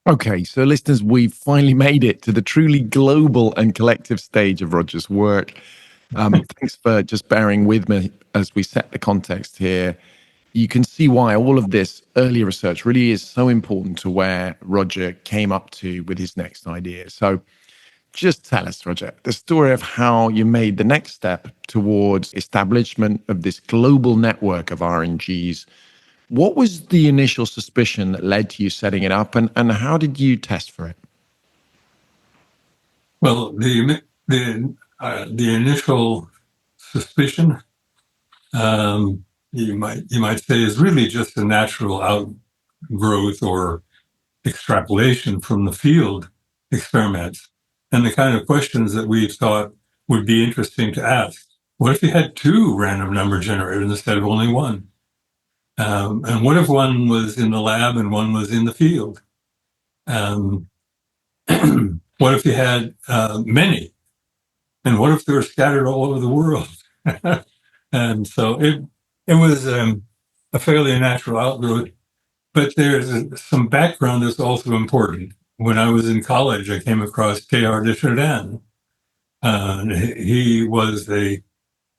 Okay, so listeners, we've finally made it to the truly global and collective stage of Roger's work. Thanks for just bearing with me as we set the context here. You can see why all of this early research really is so important to where Roger came up to with his next idea. So just tell us, Roger, the story of how you made the next step towards establishment of this global network of RNGs. What was the initial suspicion that led to you setting it up, and how did you test for it? Well, the initial suspicion, you might say, is really just a natural outgrowth or extrapolation from the field experiments and the kind of questions that we thought would be interesting to ask. What if you had two random number generators instead of only one? And what if one was in the lab and one was in the field? Um, what if you had many? And what if they were scattered all over the world? And so it was a fairly natural outgrowth. But there's some background that's also important. When I was in college, I came across Teilhard de Chardin. He was a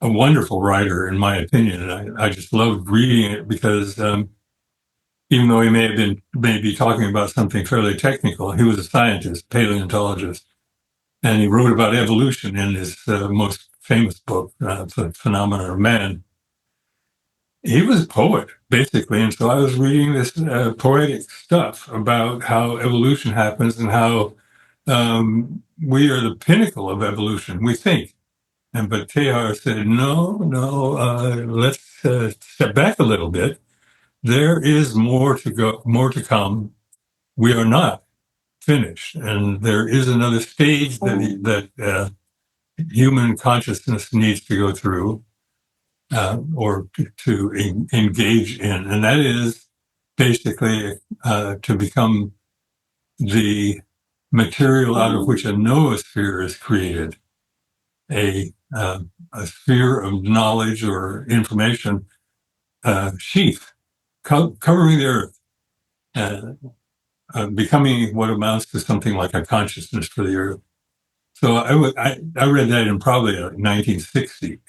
wonderful writer, in my opinion. And I just loved reading it because even though he may have been maybe talking about something fairly technical, he was a scientist, paleontologist, and he wrote about evolution in his most famous book, The Phenomenon of Man. He was a poet, basically, and so I was reading this poetic stuff about how evolution happens and how we are the pinnacle of evolution, we think. But Teilhard said, no, let's step back a little bit. There is more to go, more to come. We are not finished, and there is another stage that human consciousness needs to go through or to engage in, and that is basically to become the material out of which a noosphere is created, a sphere of knowledge or information sheath covering the earth, becoming what amounts to something like a consciousness for the earth. So I read that in probably 1960,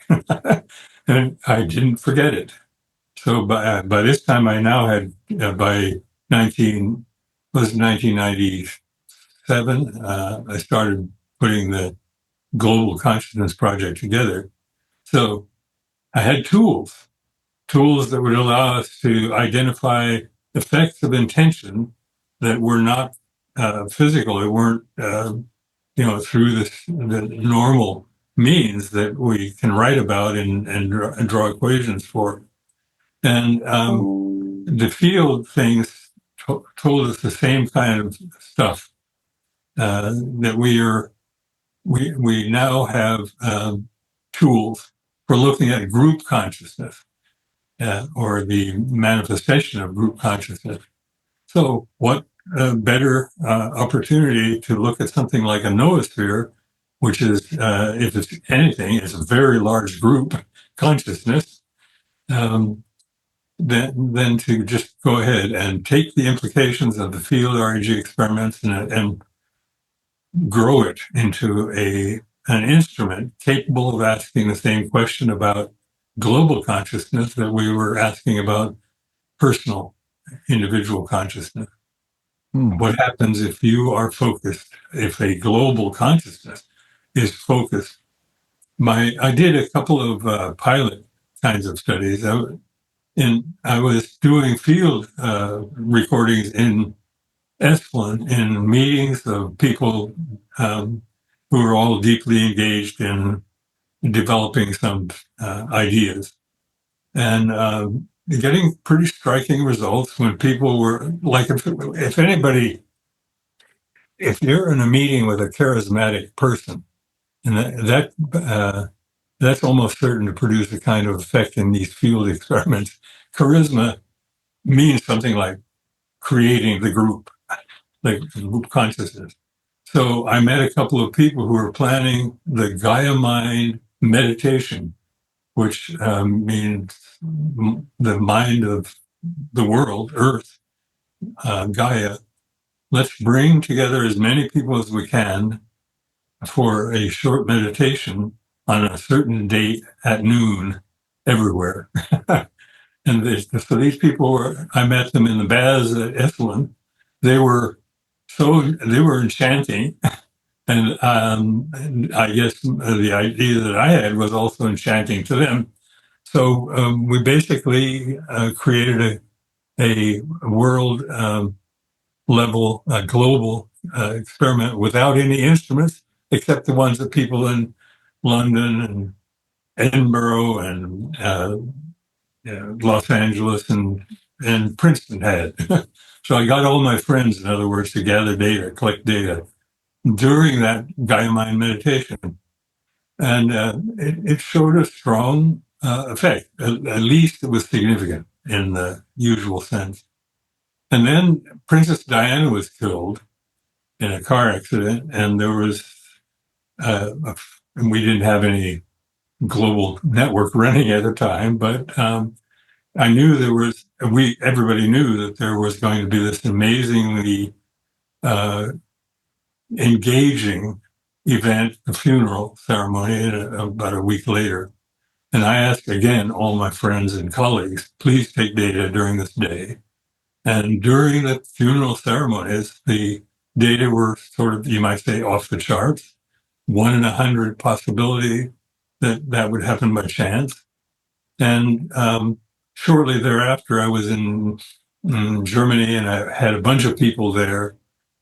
and I didn't forget it. So by this time, I now had by 1997. I started putting the Global Consciousness Project together. So I had tools that would allow us to identify effects of intention that were not physical. They weren't, through the normal means that we can write about and draw equations for. And the field things told us the same kind of stuff, that we now have tools for looking at group consciousness, or the manifestation of group consciousness. So what better opportunity to look at something like a noosphere, which is, if it's anything, it's a very large group consciousness, than to just go ahead and take the implications of the field RNG experiments and grow it into an instrument capable of asking the same question about global consciousness that we were asking about personal, individual consciousness. What happens if you are focused, if a global consciousness is focused? I did a couple of pilot kinds of studies. I was doing field recordings in Esalen in meetings of people who were all deeply engaged in developing some ideas, and getting pretty striking results when people were like, if anybody, if you're in a meeting with a charismatic person, and that's almost certain to produce a kind of effect in these field experiments. Charisma means something like creating the group, like group consciousness. So I met a couple of people who were planning the Gaia mind meditation, which means the mind of the world, Earth, Gaia. Let's bring together as many people as we can for a short meditation on a certain date at noon everywhere. So these people I met them in the baths at Esalen. They were enchanting. And I guess the idea that I had was also enchanting to them. So we basically created a world level, global experiment without any instruments, except the ones that people in London and Edinburgh and Los Angeles and Princeton had. So I got all my friends, in other words, to gather data, collect data during that Gaia Mind meditation. And it showed a strong effect. At least it was significant in the usual sense. And then Princess Diana was killed in a car accident, and there was, and we didn't have any global network running at the time, but I knew everybody knew that there was going to be this amazingly engaging event, the funeral ceremony, about a week later. And I asked again all my friends and colleagues, please take data during this day. And during the funeral ceremonies, the data were sort of, you might say, off the charts. 1 in 100 possibility that would happen by chance. And shortly thereafter, I was in Germany, and I had a bunch of people there,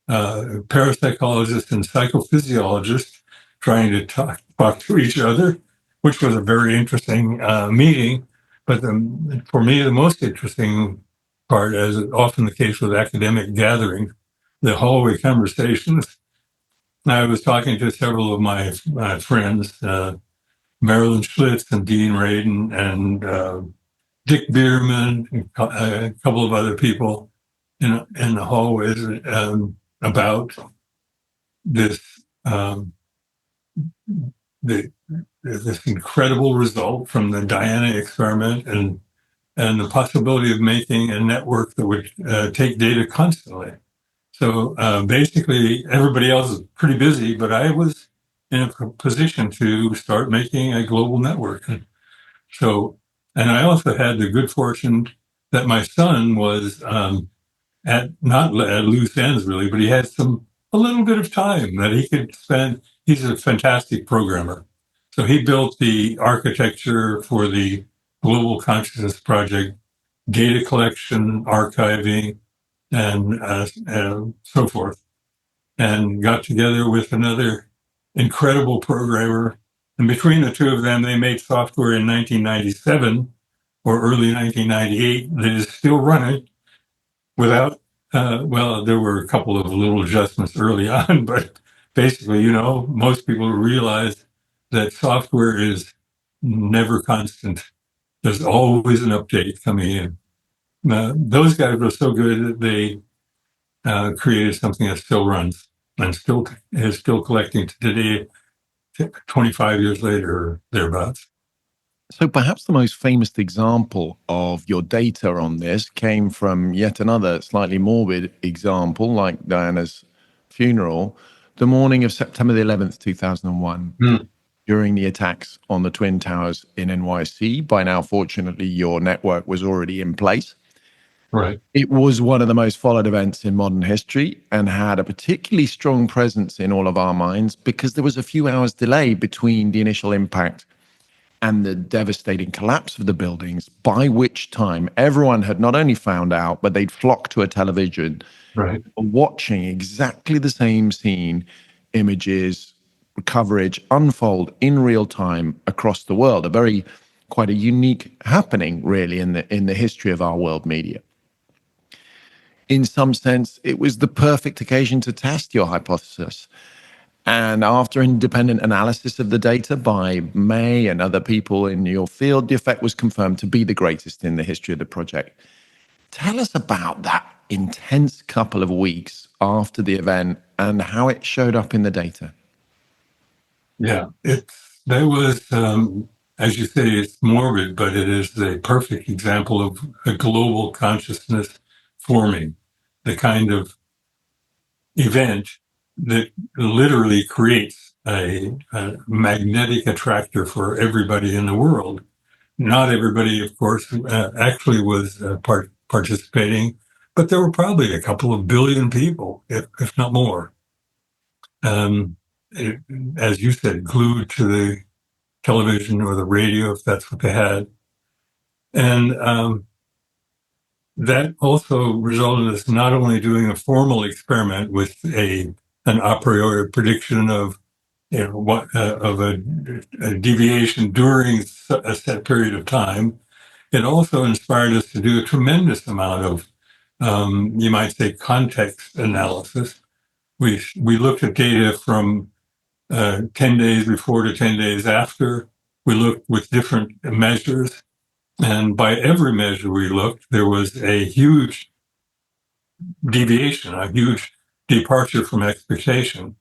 parapsychologists and psychophysiologists, trying to talk to each other, which was a very interesting meeting. But for me, the most interesting part, as is often the case with academic gatherings, the hallway conversations. I was talking to several of my friends, Marilyn Schlitz and Dean Radin and Dick Bierman, and a couple of other people in the hallways about this this incredible result from the Diana experiment and the possibility of making a network that would take data constantly. So basically, everybody else is pretty busy, but I was in a position to start making a global network. And I also had the good fortune that my son was not at loose ends really, but he had a little bit of time that he could spend. He's a fantastic programmer. So he built the architecture for the Global Consciousness Project, data collection, archiving, and so forth, and got together with another incredible programmer And between the two of them, they made software in 1997 or early 1998 that is still running without, well, there were a couple of little adjustments early on, but basically, most people realize that software is never constant. There's always an update coming in. Those guys were so good that they created something that still runs and still is still collecting to today, 25 years later or thereabouts. So perhaps the most famous example of your data on this came from yet another slightly morbid example, like Diana's funeral, the morning of September the 11th, 2001, during the attacks on the Twin Towers in NYC. By now, fortunately, your network was already in place. Right. It was one of the most followed events in modern history and had a particularly strong presence in all of our minds because there was a few hours delay between the initial impact and the devastating collapse of the buildings, by which time everyone had not only found out, but they'd flocked to a television, right, watching exactly the same scene, images, coverage unfold in real time across the world. Quite a unique happening, really, in the history of our world media. In some sense, it was the perfect occasion to test your hypothesis. And after independent analysis of the data by May and other people in your field, the effect was confirmed to be the greatest in the history of the project. Tell us about that intense couple of weeks after the event and how it showed up in the data. Yeah, that was, as you say, it's morbid, but it is a perfect example of a global consciousness forming, the kind of event that literally creates a magnetic attractor for everybody in the world. Not everybody, of course, actually was participating, but there were probably a couple of billion people, if not more. As you said, glued to the television or the radio, if that's what they had. And that also resulted in us not only doing a formal experiment with an a priori prediction of a deviation during a set period of time. It also inspired us to do a tremendous amount of, you might say, context analysis. We looked at data from 10 days before to 10 days after. We looked with different measures. And by every measure we looked, there was a huge deviation, a huge departure from expectation.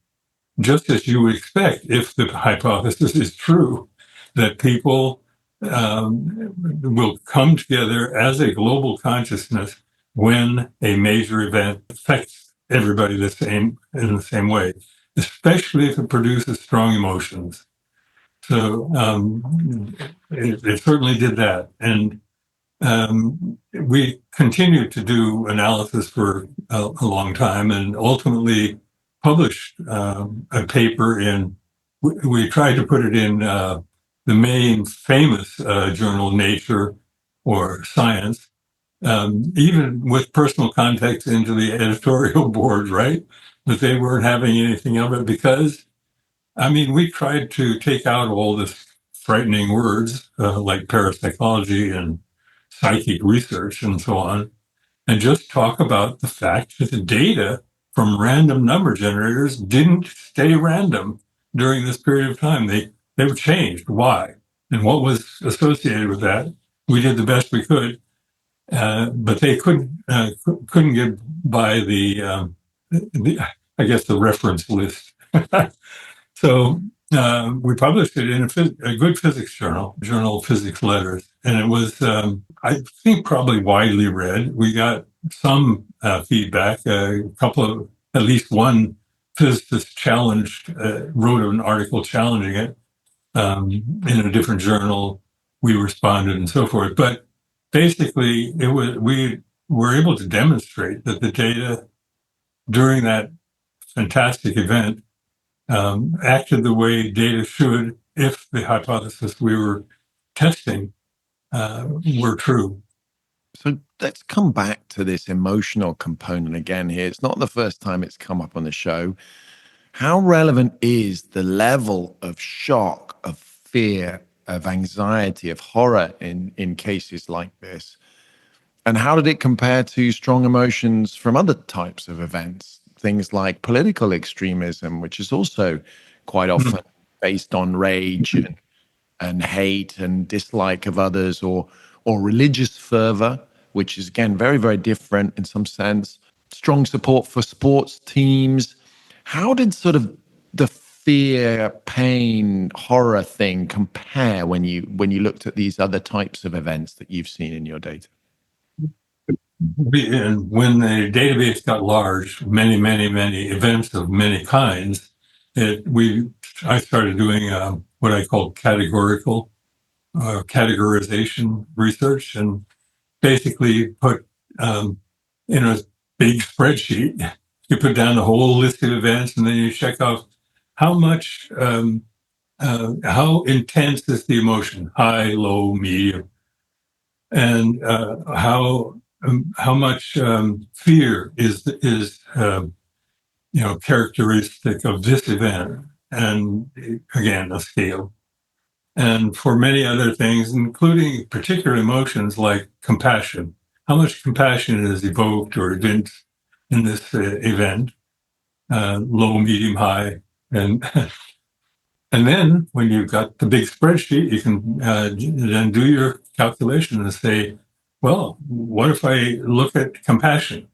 Just as you would expect if the hypothesis is true, that people will come together as a global consciousness when a major event affects everybody in the same way, especially if it produces strong emotions. So it certainly did that. And we continued to do analysis for a long time and ultimately published a paper we tried to put it in the main famous journal, Nature or Science, even with personal contacts into the editorial board, right? But they weren't having anything of it because, we tried to take out all this frightening words like parapsychology and psychic research and so on, and just talk about the fact that the data from random number generators didn't stay random during this period of time. They were changed. Why? And what was associated with that? We did the best we could, but they couldn't get by I guess, the reference list. So we published it in a good physics Journal of Physics Letters, and it was, I think, probably widely read. We got some feedback. At least one physicist wrote an article challenging it in a different journal. We responded and so forth. But basically, we were able to demonstrate that the data during that fantastic event acted the way data should if the hypothesis we were testing were true. So let's come back to this emotional component again here. It's not the first time it's come up on the show. How relevant is the level of shock, of fear, of anxiety, of horror in cases like this? And how did it compare to strong emotions from other types of events? Things like political extremism, which is also quite often based on rage and hate and dislike of others, or religious fervor, which is again very, very different in some sense. Strong support for sports teams. How did sort of the fear, pain, horror thing compare when you looked at these other types of events that you've seen in your data? And when the database got large, many, many, many events of many kinds, I started doing what I call categorical categorization research, and basically put in a big spreadsheet. You put down the whole list of events, and then you check off how much, how intense is the emotion, high, low, medium, and how much fear is characteristic of this event, and again a scale. And for many other things, including particular emotions like compassion, how much compassion is evoked or evinced in this event, low, medium, high, and and then when you've got the big spreadsheet, you can then do your calculation and say, well, what if I look at compassion?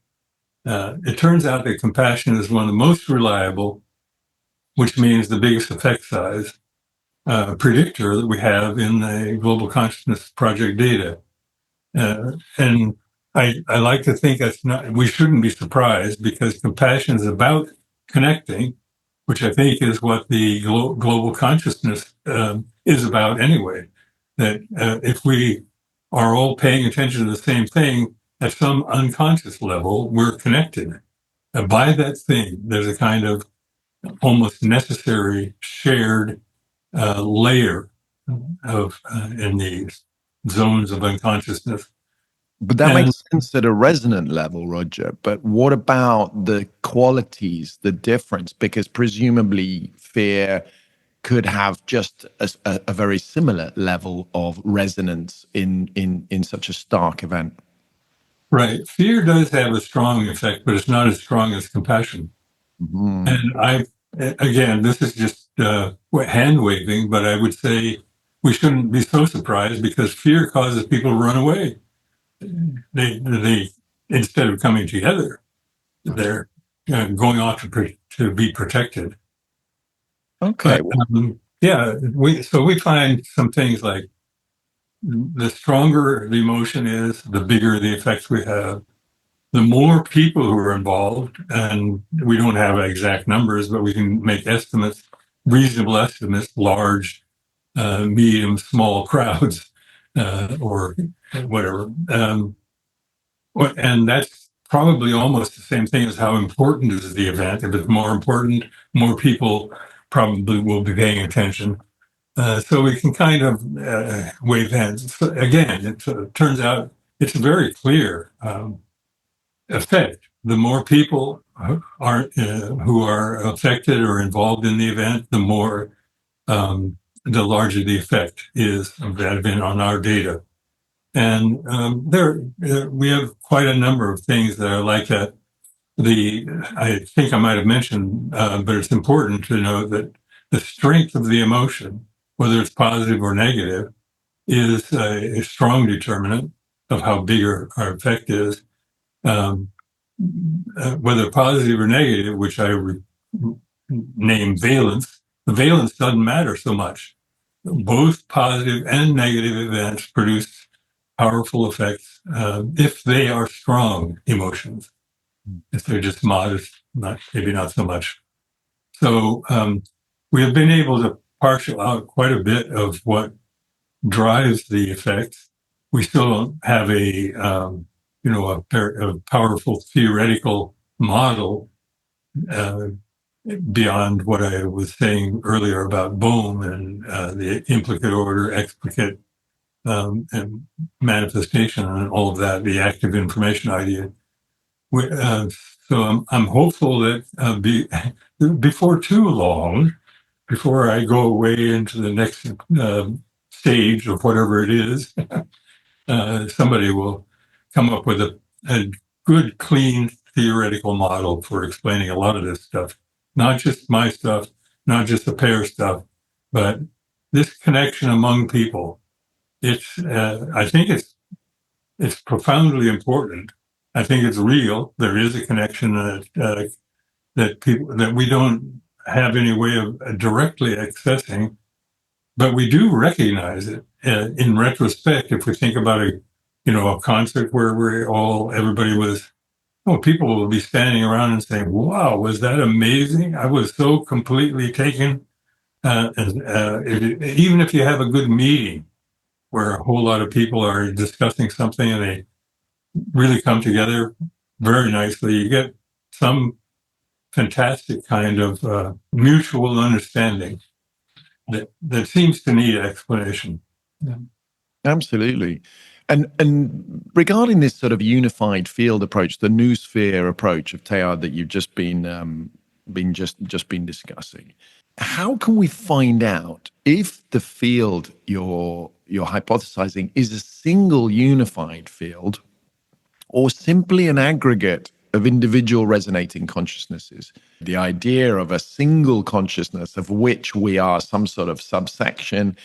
It turns out that compassion is one of the most reliable, which means the biggest effect size predictor that we have in the Global Consciousness Project data. And I like to think we shouldn't be surprised, because compassion is about connecting, which I think is what the global consciousness is about anyway. That if we are all paying attention to the same thing at some unconscious level, we're connected. By that thing, there's a kind of almost necessary shared layer of in the zones of unconsciousness. But that And makes sense at a resonant level, Roger. But what about the qualities, the difference? Because presumably fear could have just a very similar level of resonance in such a stark event. right, fear does have a strong effect, but it's not as strong as compassion. Mhm. And again, this is just hand waving, but I would say we shouldn't be so surprised, because fear causes people to run away. They instead of coming together, they're going off to be protected. Okay. But yeah, we find some things like the stronger the emotion is, the bigger the effects we have. The more people who are involved, and we don't have exact numbers, but we can make estimates, reasonable estimates, large, medium, small crowds, or whatever. And that's probably almost the same thing as how important is the event. If it's more important, more people probably will be paying attention. So we can kind of wave hands. So again, it turns out it's a very clear effect. The more people who are affected or involved in the event, the larger the effect is of that event on our data. And we have quite a number of things that are like that. I think I might have mentioned, but it's important to know that the strength of the emotion, whether it's positive or negative, is a strong determinant of how big our effect is. Um, Whether positive or negative, which name valence, the valence doesn't matter so much. Both positive and negative events produce powerful effects if they are strong emotions. If they're just modest, maybe not so much. So we have been able to parcel out quite a bit of what drives the effects. We still don't have a powerful theoretical model uh, beyond what I was saying earlier about Bohm and the implicate order, explicate, and manifestation, and all of that, the active information idea. We, uh, so I'm hopeful that before too long, before I go away into the next stage of whatever it is, somebody will come up with a good, clean theoretical model for explaining a lot of this stuff. Not just my stuff, not just the pair stuff, but this connection among people. I think it's profoundly important. I think it's real. There is a connection that we don't have any way of directly accessing, but we do recognize it in retrospect. If we think about a concert where everybody was, people will be standing around and saying, "Wow, was that amazing? I was so completely taken." Even if you have a good meeting where a whole lot of people are discussing something and they really come together very nicely, you get some fantastic kind of mutual understanding that seems to need explanation. Yeah. Absolutely. And regarding this sort of unified field approach, the Noosphere approach of Teilhard that you've just been discussing, how can we find out if the field you're hypothesizing is a single unified field or simply an aggregate of individual resonating consciousnesses? The idea of a single consciousness of which we are some sort of subsection,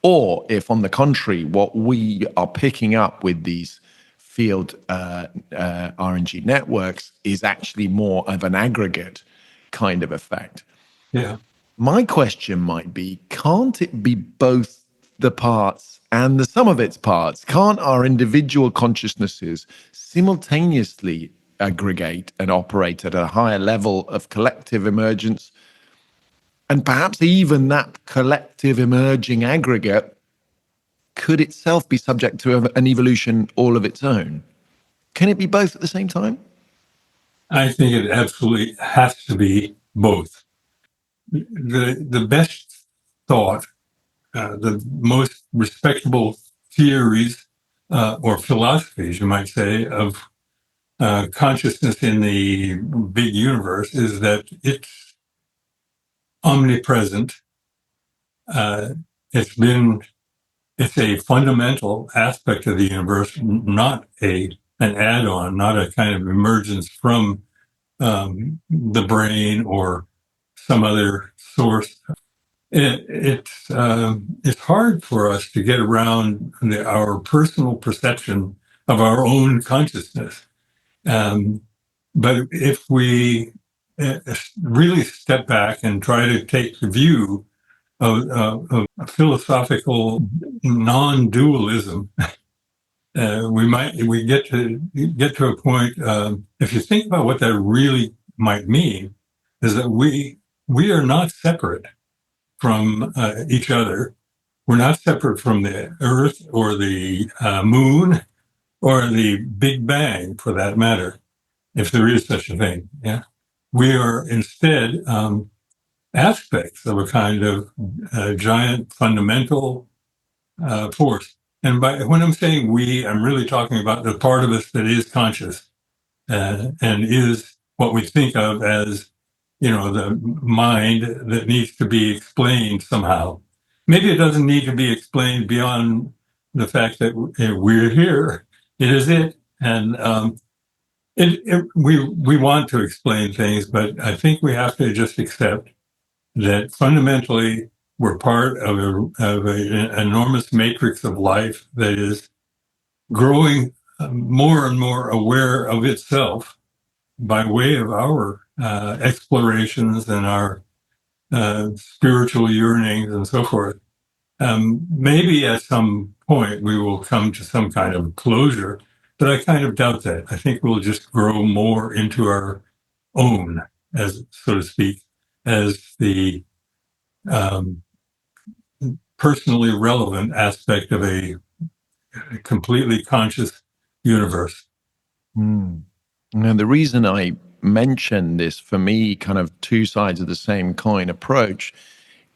or if, on the contrary, what we are picking up with these field RNG networks is actually more of an aggregate kind of effect. Yeah. My question might be, can't it be both the parts and the sum of its parts? Can't our individual consciousnesses simultaneously aggregate and operate at a higher level of collective emergence? And perhaps even that collective emerging aggregate could itself be subject to an evolution all of its own. Can it be both at the same time? I think it absolutely has to be both. The best thought, the most respectable theories or philosophies, you might say, of consciousness in the big universe is that it's omnipresent. Uh, it's a fundamental aspect of the universe, not an add-on, not a kind of emergence from the brain or some other source. It's hard for us to get around our personal perception of our own consciousness. But if we really step back and try to take the view of a philosophical non-dualism, we get to a point. If you think about what that really might mean, is that we are not separate from each other. We're not separate from the Earth or the Moon or the Big Bang, for that matter, if there is such a thing. Yeah, we are instead aspects of a kind of giant fundamental force. And when I'm saying we, I'm really talking about the part of us that is conscious and is what we think of as, the mind that needs to be explained somehow. Maybe it doesn't need to be explained beyond the fact that we're here. It is it. And we want to explain things, but I think we have to just accept that fundamentally we're part of an enormous matrix of life that is growing more and more aware of itself by way of our explorations and our spiritual yearnings and so forth. Maybe at some point we will come to some kind of closure, but I kind of doubt that. I think we'll just grow more into our own, as so to speak, as the personally relevant aspect of a completely conscious universe. And the reason I mention this, for me, kind of two sides of the same coin approach,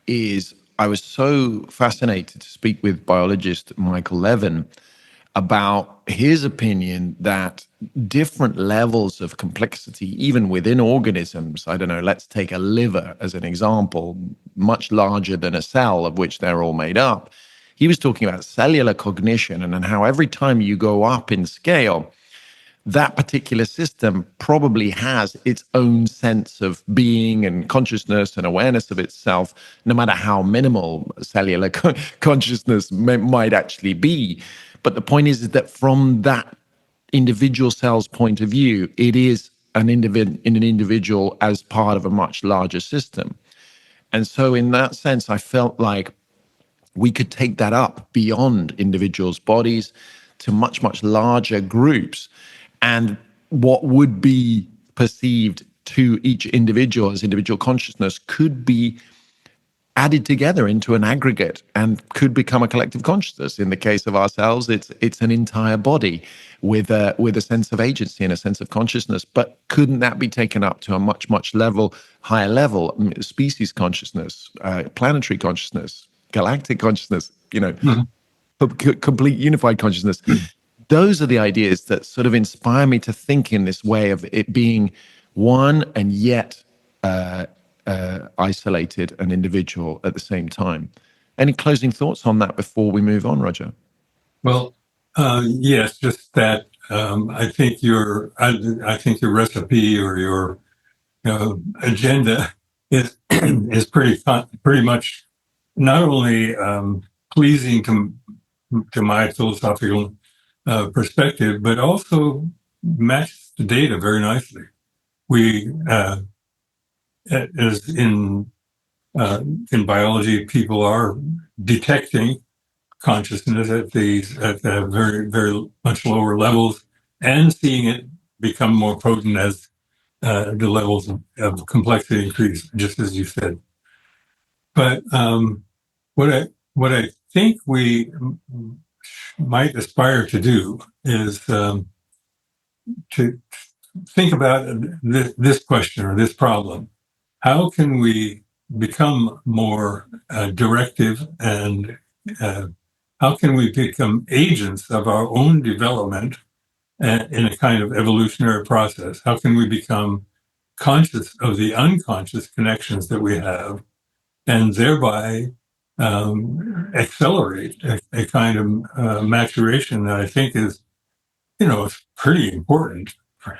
is I was so fascinated to speak with biologist Michael Levin about his opinion that different levels of complexity, even within organisms. I don't know, let's take a liver as an example, much larger than a cell of which they're all made up. He was talking about cellular cognition and how every time you go up in scale, that particular system probably has its own sense of being and consciousness and awareness of itself, no matter how minimal cellular consciousness might actually be. But the point is that from that individual cell's point of view, it is an individual as part of a much larger system. And so in that sense, I felt like we could take that up beyond individuals' bodies to much, much larger groups. And what would be perceived to each individual as individual consciousness could be added together into an aggregate and could become a collective consciousness. In the case of ourselves, it's an entire body with a sense of agency and a sense of consciousness. But couldn't that be taken up to a much, much higher level? Species consciousness, planetary consciousness, galactic consciousness, complete unified consciousness. Those are the ideas that sort of inspire me to think in this way of it being one and yet isolated and individual at the same time. Any closing thoughts on that before we move on, Roger? Well, yes, just that I think I think your recipe or your agenda is is pretty much not only pleasing to my philosophical perspective, but also matches the data very nicely. We, as in biology, people are detecting consciousness at the very, very much lower levels and seeing it become more potent as the levels of complexity increase, just as you said. But what I think we might aspire to do is to think about this question or this problem. How can we become more directive, and how can we become agents of our own development in a kind of evolutionary process? How can we become conscious of the unconscious connections that we have and thereby accelerate a kind of maturation that I think is, it's pretty important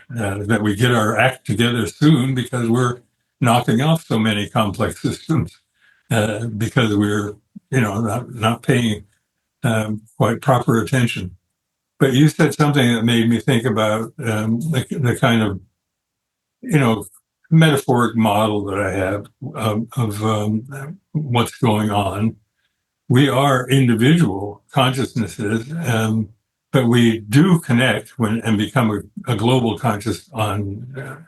that we get our act together soon, because we're knocking off so many complex systems because we're, not paying quite proper attention. But you said something that made me think about the kind of, metaphoric model that I have of what's going on. We are individual consciousnesses, but we do connect and become a global conscious on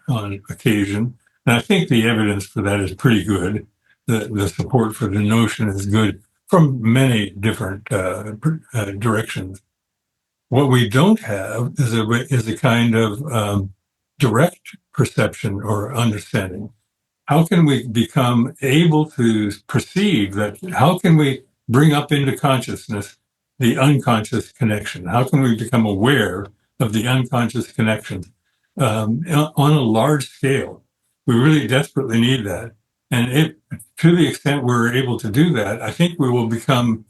occasion. And I think the evidence for that is pretty good. The support for the notion is good from many different directions. What we don't have is a kind of direct perception or understanding. How can we become able to perceive that? How can we bring up into consciousness the unconscious connection? How can we become aware of the unconscious connections on a large scale? We really desperately need that. And to the extent we're able to do that, I think we will become,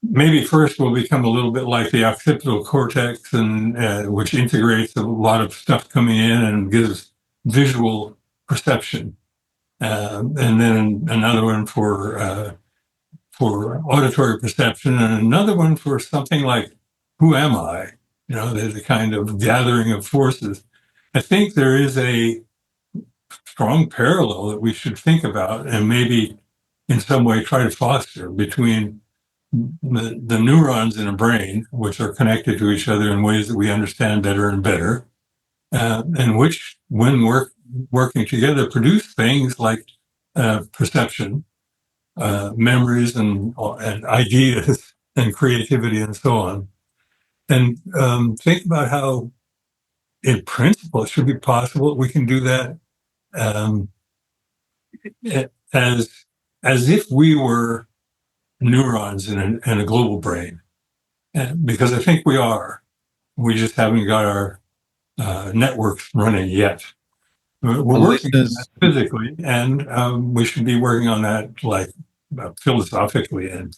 maybe first we'll become a little bit like the occipital cortex, and which integrates a lot of stuff coming in and gives visual perception, and then another one for auditory perception, and another one for something like, who am I? There's a kind of gathering of forces. I think there is a strong parallel that we should think about and maybe in some way try to foster between the neurons in a brain, which are connected to each other in ways that we understand better and better, and which, when working together, produce things like perception, memories, and ideas, and creativity, and so on. And think about how, in principle, it should be possible that we can do that um, as if we were neurons in a global brain, because I think we are. We just haven't got networks running yet. We're Well, working on that listeners, physically, and we should be working on that philosophically and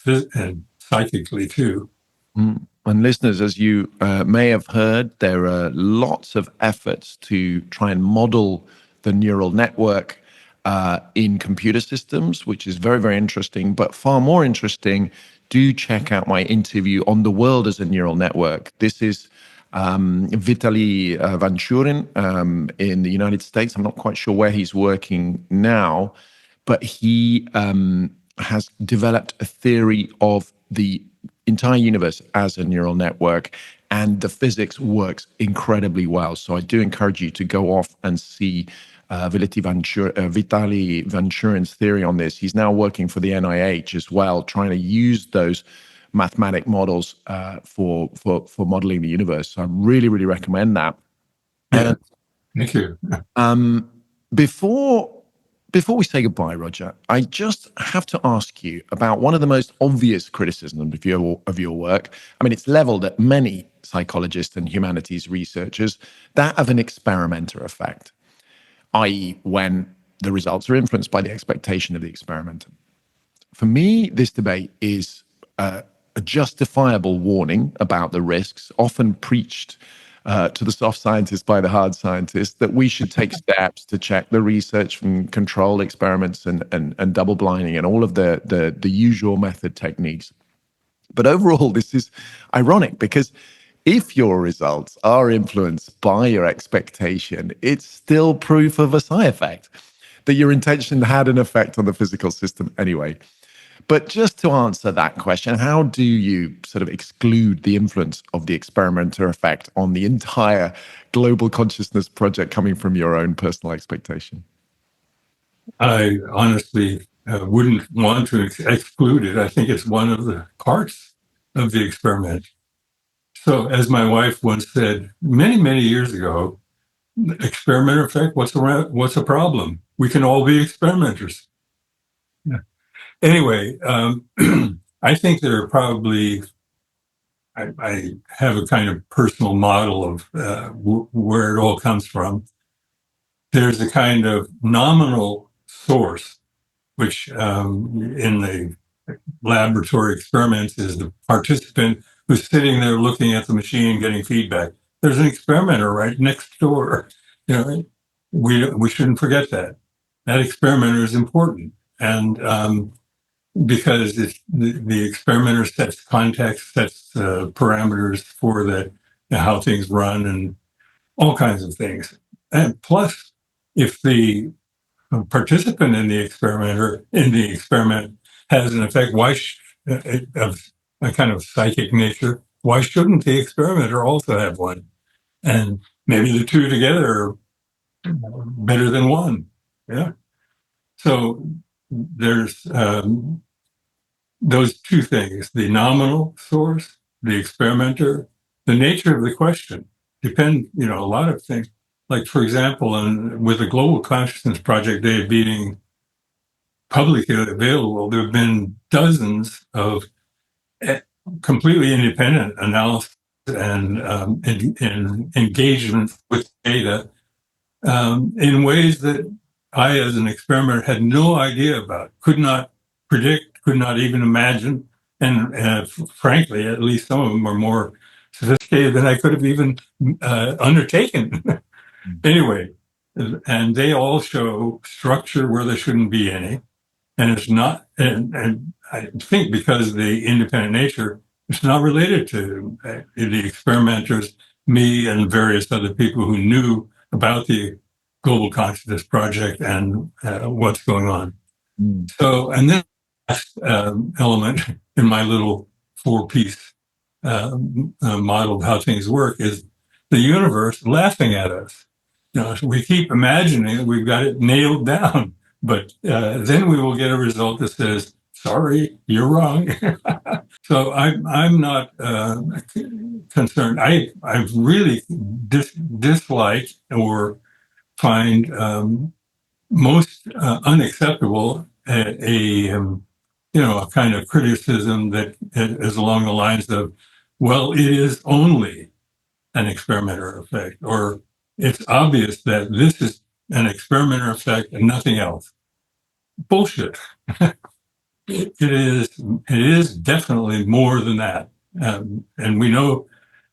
psychically too. And listeners, as you may have heard, there are lots of efforts to try and model the neural network in computer systems, which is very, very interesting. But far more interesting, do check out my interview on the world as a neural network. This is Vitaly Vanchurin in the United States. I'm not quite sure where he's working now, but he has developed a theory of the entire universe as a neural network, and the physics works incredibly well. So I do encourage you to go off and see Vitaly Vanchurin's theory on this. He's now working for the NIH as well, trying to use those mathematic models for modeling the universe. So I really, really recommend that. Yeah, thank you. Before we say goodbye, Roger, I just have to ask you about one of the most obvious criticisms of your work. I mean, it's leveled at many psychologists and humanities researchers, that of an experimenter effect, i.e., when the results are influenced by the expectation of the experimenter. For me, this debate is a justifiable warning about the risks, often preached to the soft scientists by the hard scientists, that we should take steps to check the research from controlled experiments and double blinding and all of the usual method techniques. But overall, this is ironic because if your results are influenced by your expectation, it's still proof of a side effect, that your intention had an effect on the physical system anyway. But just to answer that question, how do you sort of exclude the influence of the experimenter effect on the entire global consciousness project coming from your own personal expectation? I honestly wouldn't want to exclude it. I think it's one of the parts of the experiment. So, as my wife once said many, many years ago, experimenter effect, what's a problem? We can all be experimenters. Yeah. Anyway, I think there are probably, I have a kind of personal model of where it all comes from. There's a kind of nominal source, which in the laboratory experiments is the participant who's sitting there looking at the machine getting feedback. There's an experimenter right next door. You know, we shouldn't forget that. That experimenter is important. And because the experimenter sets context, sets parameters for how things run and all kinds of things. And plus, if the participant in the experiment has an effect, of a kind of psychic nature, why shouldn't the experimenter also have one? And maybe the two together are better than one. Yeah. So there's those two things: the nominal source, the experimenter, the nature of the question. Depend, a lot of things. Like, for example, with the Global Consciousness Project data being publicly available, there have been dozens of completely independent analysis and engagement with data in ways that I, as an experimenter, had no idea about, could not predict, could not even imagine. And frankly, at least some of them are more sophisticated than I could have even undertaken. Anyway, and they all show structure where there shouldn't be any. And it's not, and I think because of the independent nature, it's not related to the experimenters, me, and various other people who knew about the Global Consciousness Project and what's going on. Mm. So, and then element in my little four-piece model of how things work is the universe laughing at us. We keep imagining that we've got it nailed down, but then we will get a result that says, "Sorry, you're wrong." So I'm not concerned. I really dislike or find most unacceptable a kind of criticism that is along the lines of, well, it is only an experimenter effect, or it's obvious that this is an experimenter effect and nothing else. Bullshit. It is definitely more than that. And we know,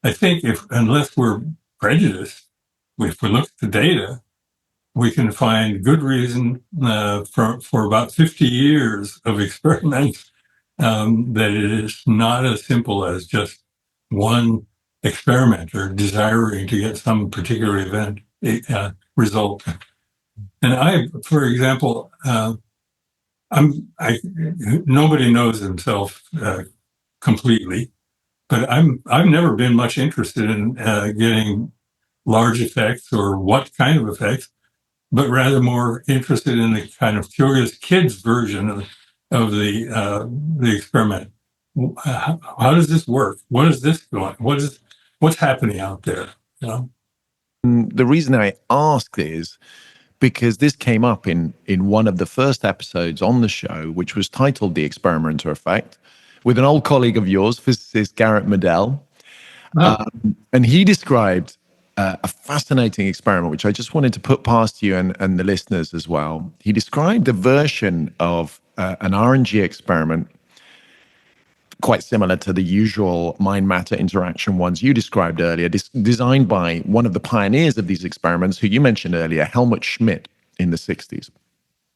I think unless we're prejudiced, if we look at the data, we can find good reason for about 50 years of experiments that it is not as simple as just one experimenter desiring to get some particular event result. And for example, nobody knows himself completely, but I've never been much interested in getting large effects or what kind of effects, but rather more interested in the kind of curious kids version of the experiment. How does this work? What is this going? What's happening out there? You know? The reason I ask is because this came up in one of the first episodes on the show, which was titled "The Experimenter Effect," with an old colleague of yours, physicist Garrett Medell. And he described a fascinating experiment, which I just wanted to put past you and the listeners as well. He described a version of an RNG experiment quite similar to the usual mind-matter interaction ones you described earlier, designed by one of the pioneers of these experiments, who you mentioned earlier, Helmut Schmidt, in the 60s.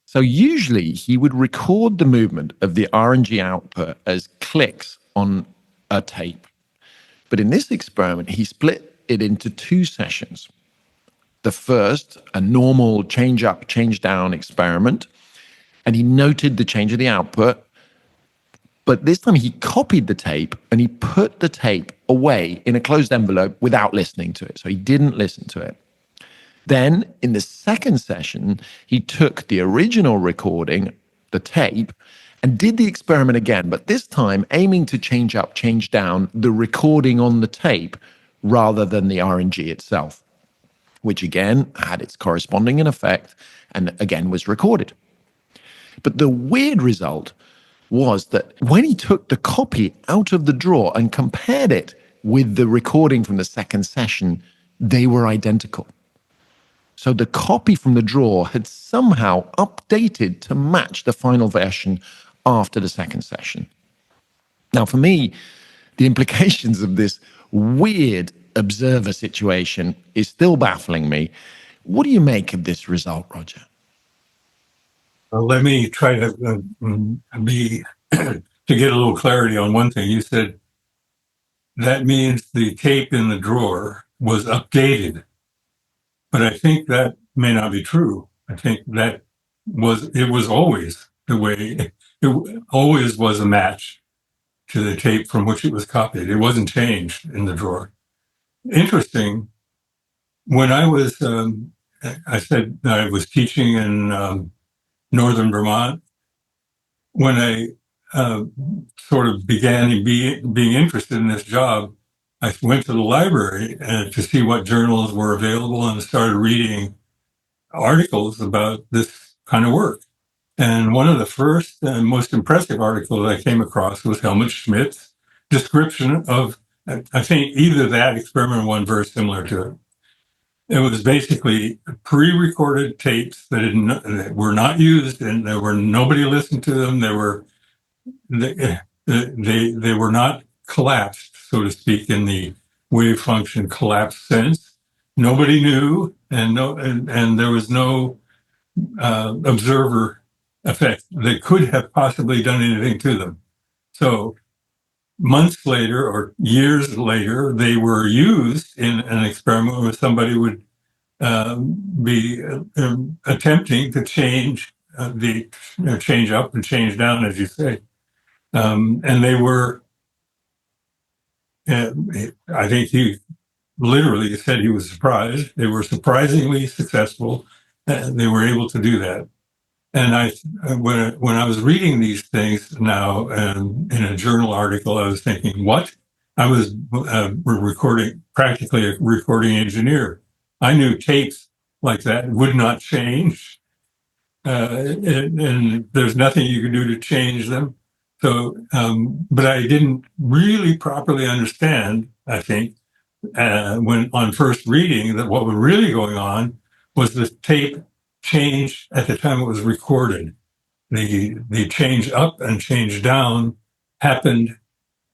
So usually he would record the movement of the RNG output as clicks on a tape. But in this experiment, he split it into two sessions. The first, a normal change up, change down experiment, and he noted the change of the output. But this time he copied the tape and he put the tape away in a closed envelope without listening to it. So he didn't listen to it. Then in the second session, he took the original recording, the tape, and did the experiment again, but this time aiming to change up, change down the recording on the tape rather than the RNG itself, which again had its corresponding effect and again was recorded. But the weird result was that when he took the copy out of the drawer and compared it with the recording from the second session, they were identical. So the copy from the drawer had somehow updated to match the final version after the second session. Now, for me, the implications of this weird observer situation is still baffling me. What do you make of this result, Roger? Well, let me try to to get a little clarity on one thing. You said that means the tape in the drawer was updated, but I think that may not be true. I think that it was always the way. It always was a match to the tape from which it was copied. It wasn't changed in the drawer. Interesting. When I said I was teaching in northern Vermont. When I sort of began being interested in this job, I went to the library to see what journals were available and started reading articles about this kind of work. And one of the first and most impressive articles I came across was Helmut Schmidt's description of, I think, either that experiment or one very similar to it. It was basically pre-recorded tapes that were not used, and nobody listened to them. They were not collapsed, so to speak, in the wave function collapse sense. Nobody knew, and there was no observer effect that could have possibly done anything to them. So months later or years later, they were used in an experiment where somebody would be attempting to change change up and change down, as you say. And they were, I think he literally said he was surprised. They were surprisingly successful. And they were able to do that. And when I was reading these things now in a journal article, I was thinking, what? I was practically a recording engineer. I knew tapes like that would not change, and there's nothing you can do to change them. So, but I didn't really properly understand, I think, when on first reading, that what was really going on was the tape changed at the time it was recorded. The change up and change down happened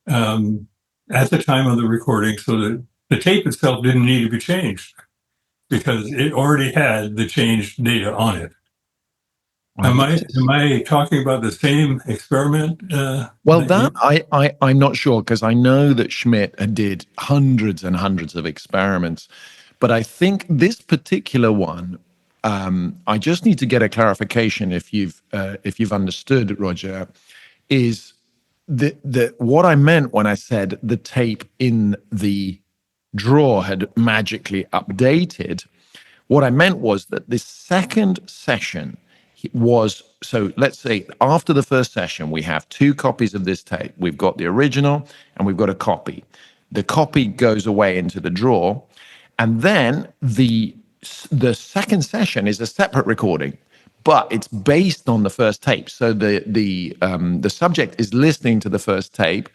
at the time of the recording, so that the tape itself didn't need to be changed because it already had the changed data on it. Am I talking about the same experiment? Well, I'm not sure, because I know that Schmidt did hundreds and hundreds of experiments, but I think this particular one, I just need to get a clarification if you've understood, Roger, is that what I meant when I said the tape in the drawer had magically updated. What I meant was that the second session was, so let's say after the first session, we have two copies of this tape. We've got the original and we've got a copy. The copy goes away into the drawer, and then the second session is a separate recording, but it's based on the first tape. So the subject is listening to the first tape,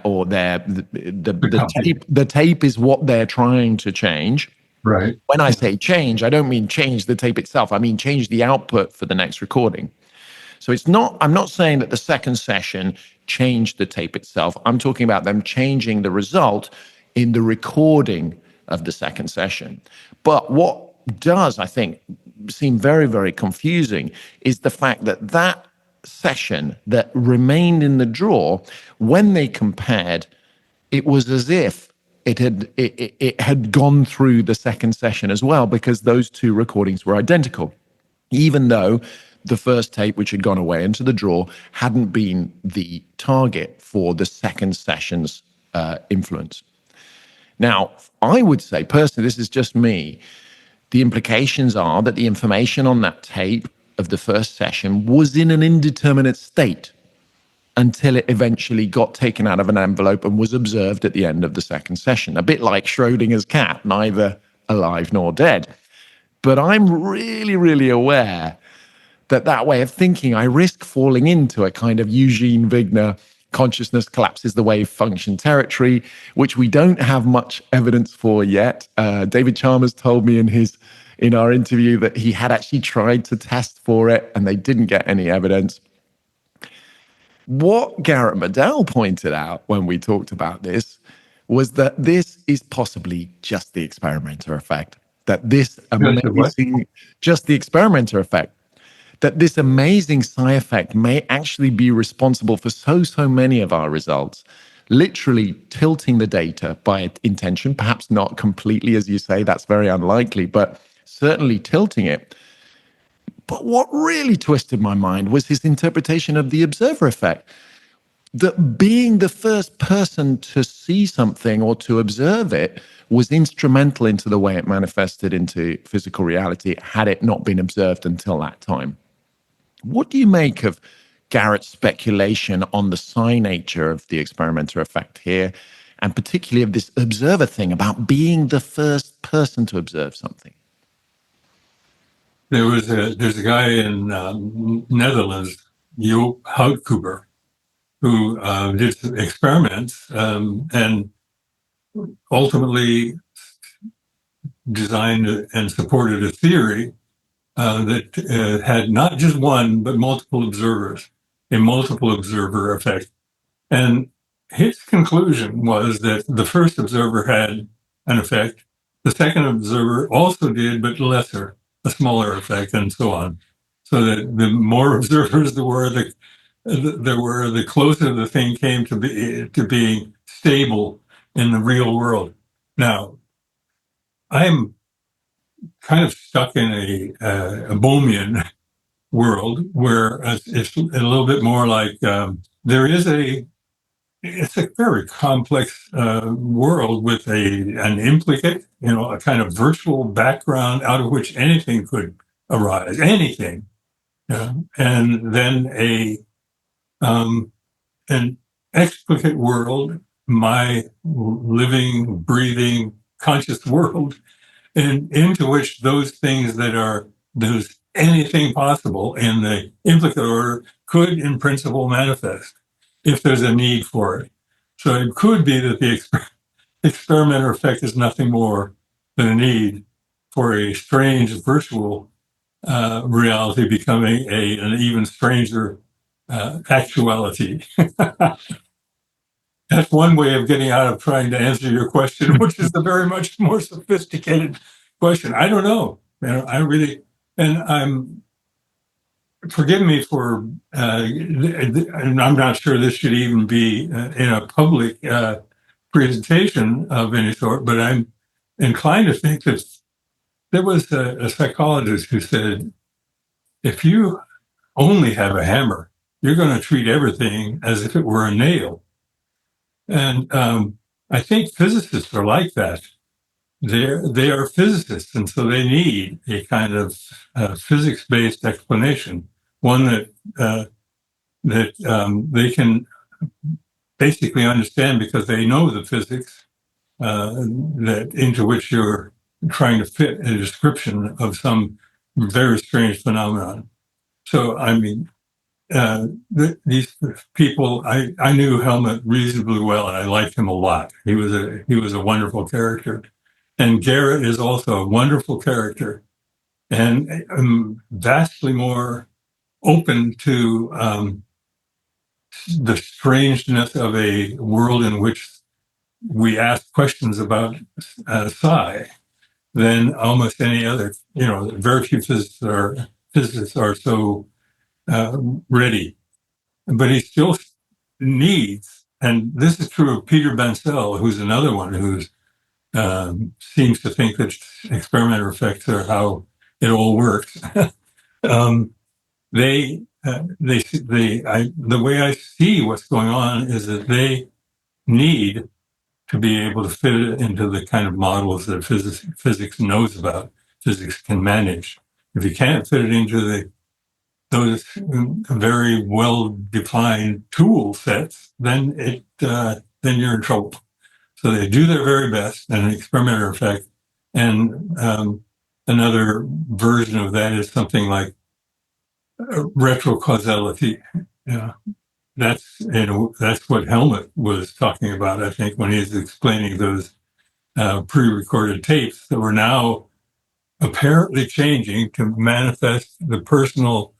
or the tape is what they're trying to change. Right. When I say change, I don't mean change the tape itself. I mean change the output for the next recording. So I'm not saying that the second session changed the tape itself. I'm talking about them changing the result in the recording of the second session. But what does, I think, seem very, very confusing is the fact that that session that remained in the drawer, when they compared, it was as if it had gone through the second session as well, because those two recordings were identical, even though the first tape, which had gone away into the drawer, hadn't been the target for the second session's influence. Now, I would say personally, this is just me, the implications are that the information on that tape of the first session was in an indeterminate state until it eventually got taken out of an envelope and was observed at the end of the second session. A bit like Schrodinger's cat, neither alive nor dead. But I'm really, really aware that way of thinking, I risk falling into a kind of Eugene Wigner consciousness collapses the wave function territory, which we don't have much evidence for yet. David Chalmers told me in our interview that he had actually tried to test for it and they didn't get any evidence. What Garrett Medell pointed out when we talked about this was that this is possibly just the experimenter effect, that this amazing, just the experimenter effect, that this amazing psi effect may actually be responsible for so many of our results, literally tilting the data by intention, perhaps not completely, as you say, that's very unlikely, but certainly tilting it. But what really twisted my mind was his interpretation of the observer effect, that being the first person to see something or to observe it was instrumental into the way it manifested into physical reality had it not been observed until that time. What do you make of Garrett's speculation on the psi nature of the experimenter effect here, and particularly of this observer thing about being the first person to observe something? There's a guy in Netherlands, Joop Houtkoeper, who did some experiments and ultimately designed and supported a theory that had not just one, but multiple observers, a multiple observer effect. And his conclusion was that the first observer had an effect. The second observer also did, but lesser, a smaller effect, and so on. So that the more observers there were, the closer the thing came to being stable in the real world. Now, I'm kind of stuck in a Bohmian world where it's a little bit more like it's a very complex world with an implicate, a kind of virtual background out of which anything could arise, anything, and then an explicate world, my living, breathing, conscious world, and into which those things there's anything possible in the implicate order could in principle manifest if there's a need for it. So it could be that experimenter effect is nothing more than a need for a strange virtual reality becoming an even stranger actuality. That's one way of getting out of trying to answer your question, which is a very much more sophisticated question. I don't know. I really, and forgive me for, and I'm not sure this should even be in a public presentation of any sort, but I'm inclined to think that there was a psychologist who said, if you only have a hammer, you're going to treat everything as if it were a nail. And I think physicists are like that. They are physicists, and so they need a kind of physics-based explanation, one that they can basically understand because they know the physics that into which you're trying to fit a description of some very strange phenomenon. So, I mean, these people, I knew Helmut reasonably well, and I liked him a lot. He was a wonderful character, and Garrett is also a wonderful character, and vastly more open to the strangeness of a world in which we ask questions about psi than almost any other. Very few physicists are so ready. But he still needs, and this is true of Peter Bancel, who's another one who seems to think that experimental effects are how it all works. The way I see what's going on is that they need to be able to fit it into the kind of models that physics knows about, physics can manage. If you can't fit it into those very well-defined tool sets, then you're in trouble. So they do their very best, and an experimenter effect, and another version of that is something like retrocausality. Yeah, that's what Helmut was talking about, I think, when he was explaining those pre-recorded tapes that were now apparently changing to manifest the personal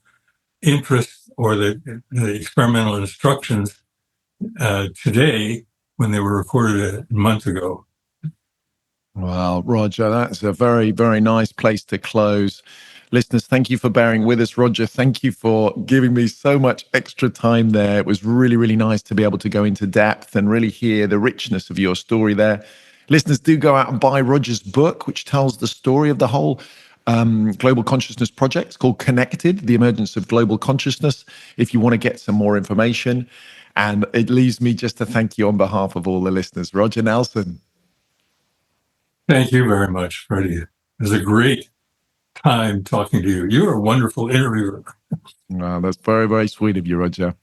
interest or the experimental instructions today when they were recorded a month ago. Well, Roger, that's a very, very nice place to close. Listeners, thank you for bearing with us. Roger, thank you for giving me so much extra time there. It was really, really nice to be able to go into depth and really hear the richness of your story there. Listeners, do go out and buy Roger's book, which tells the story of the whole Global Consciousness Project. It's called Connected, The Emergence of Global Consciousness, if you want to get some more information. And it leaves me just to thank you on behalf of all the listeners. Roger Nelson. Thank you very much, Freddie. It was a great time talking to you. You're a wonderful interviewer. That's very, very sweet of you, Roger.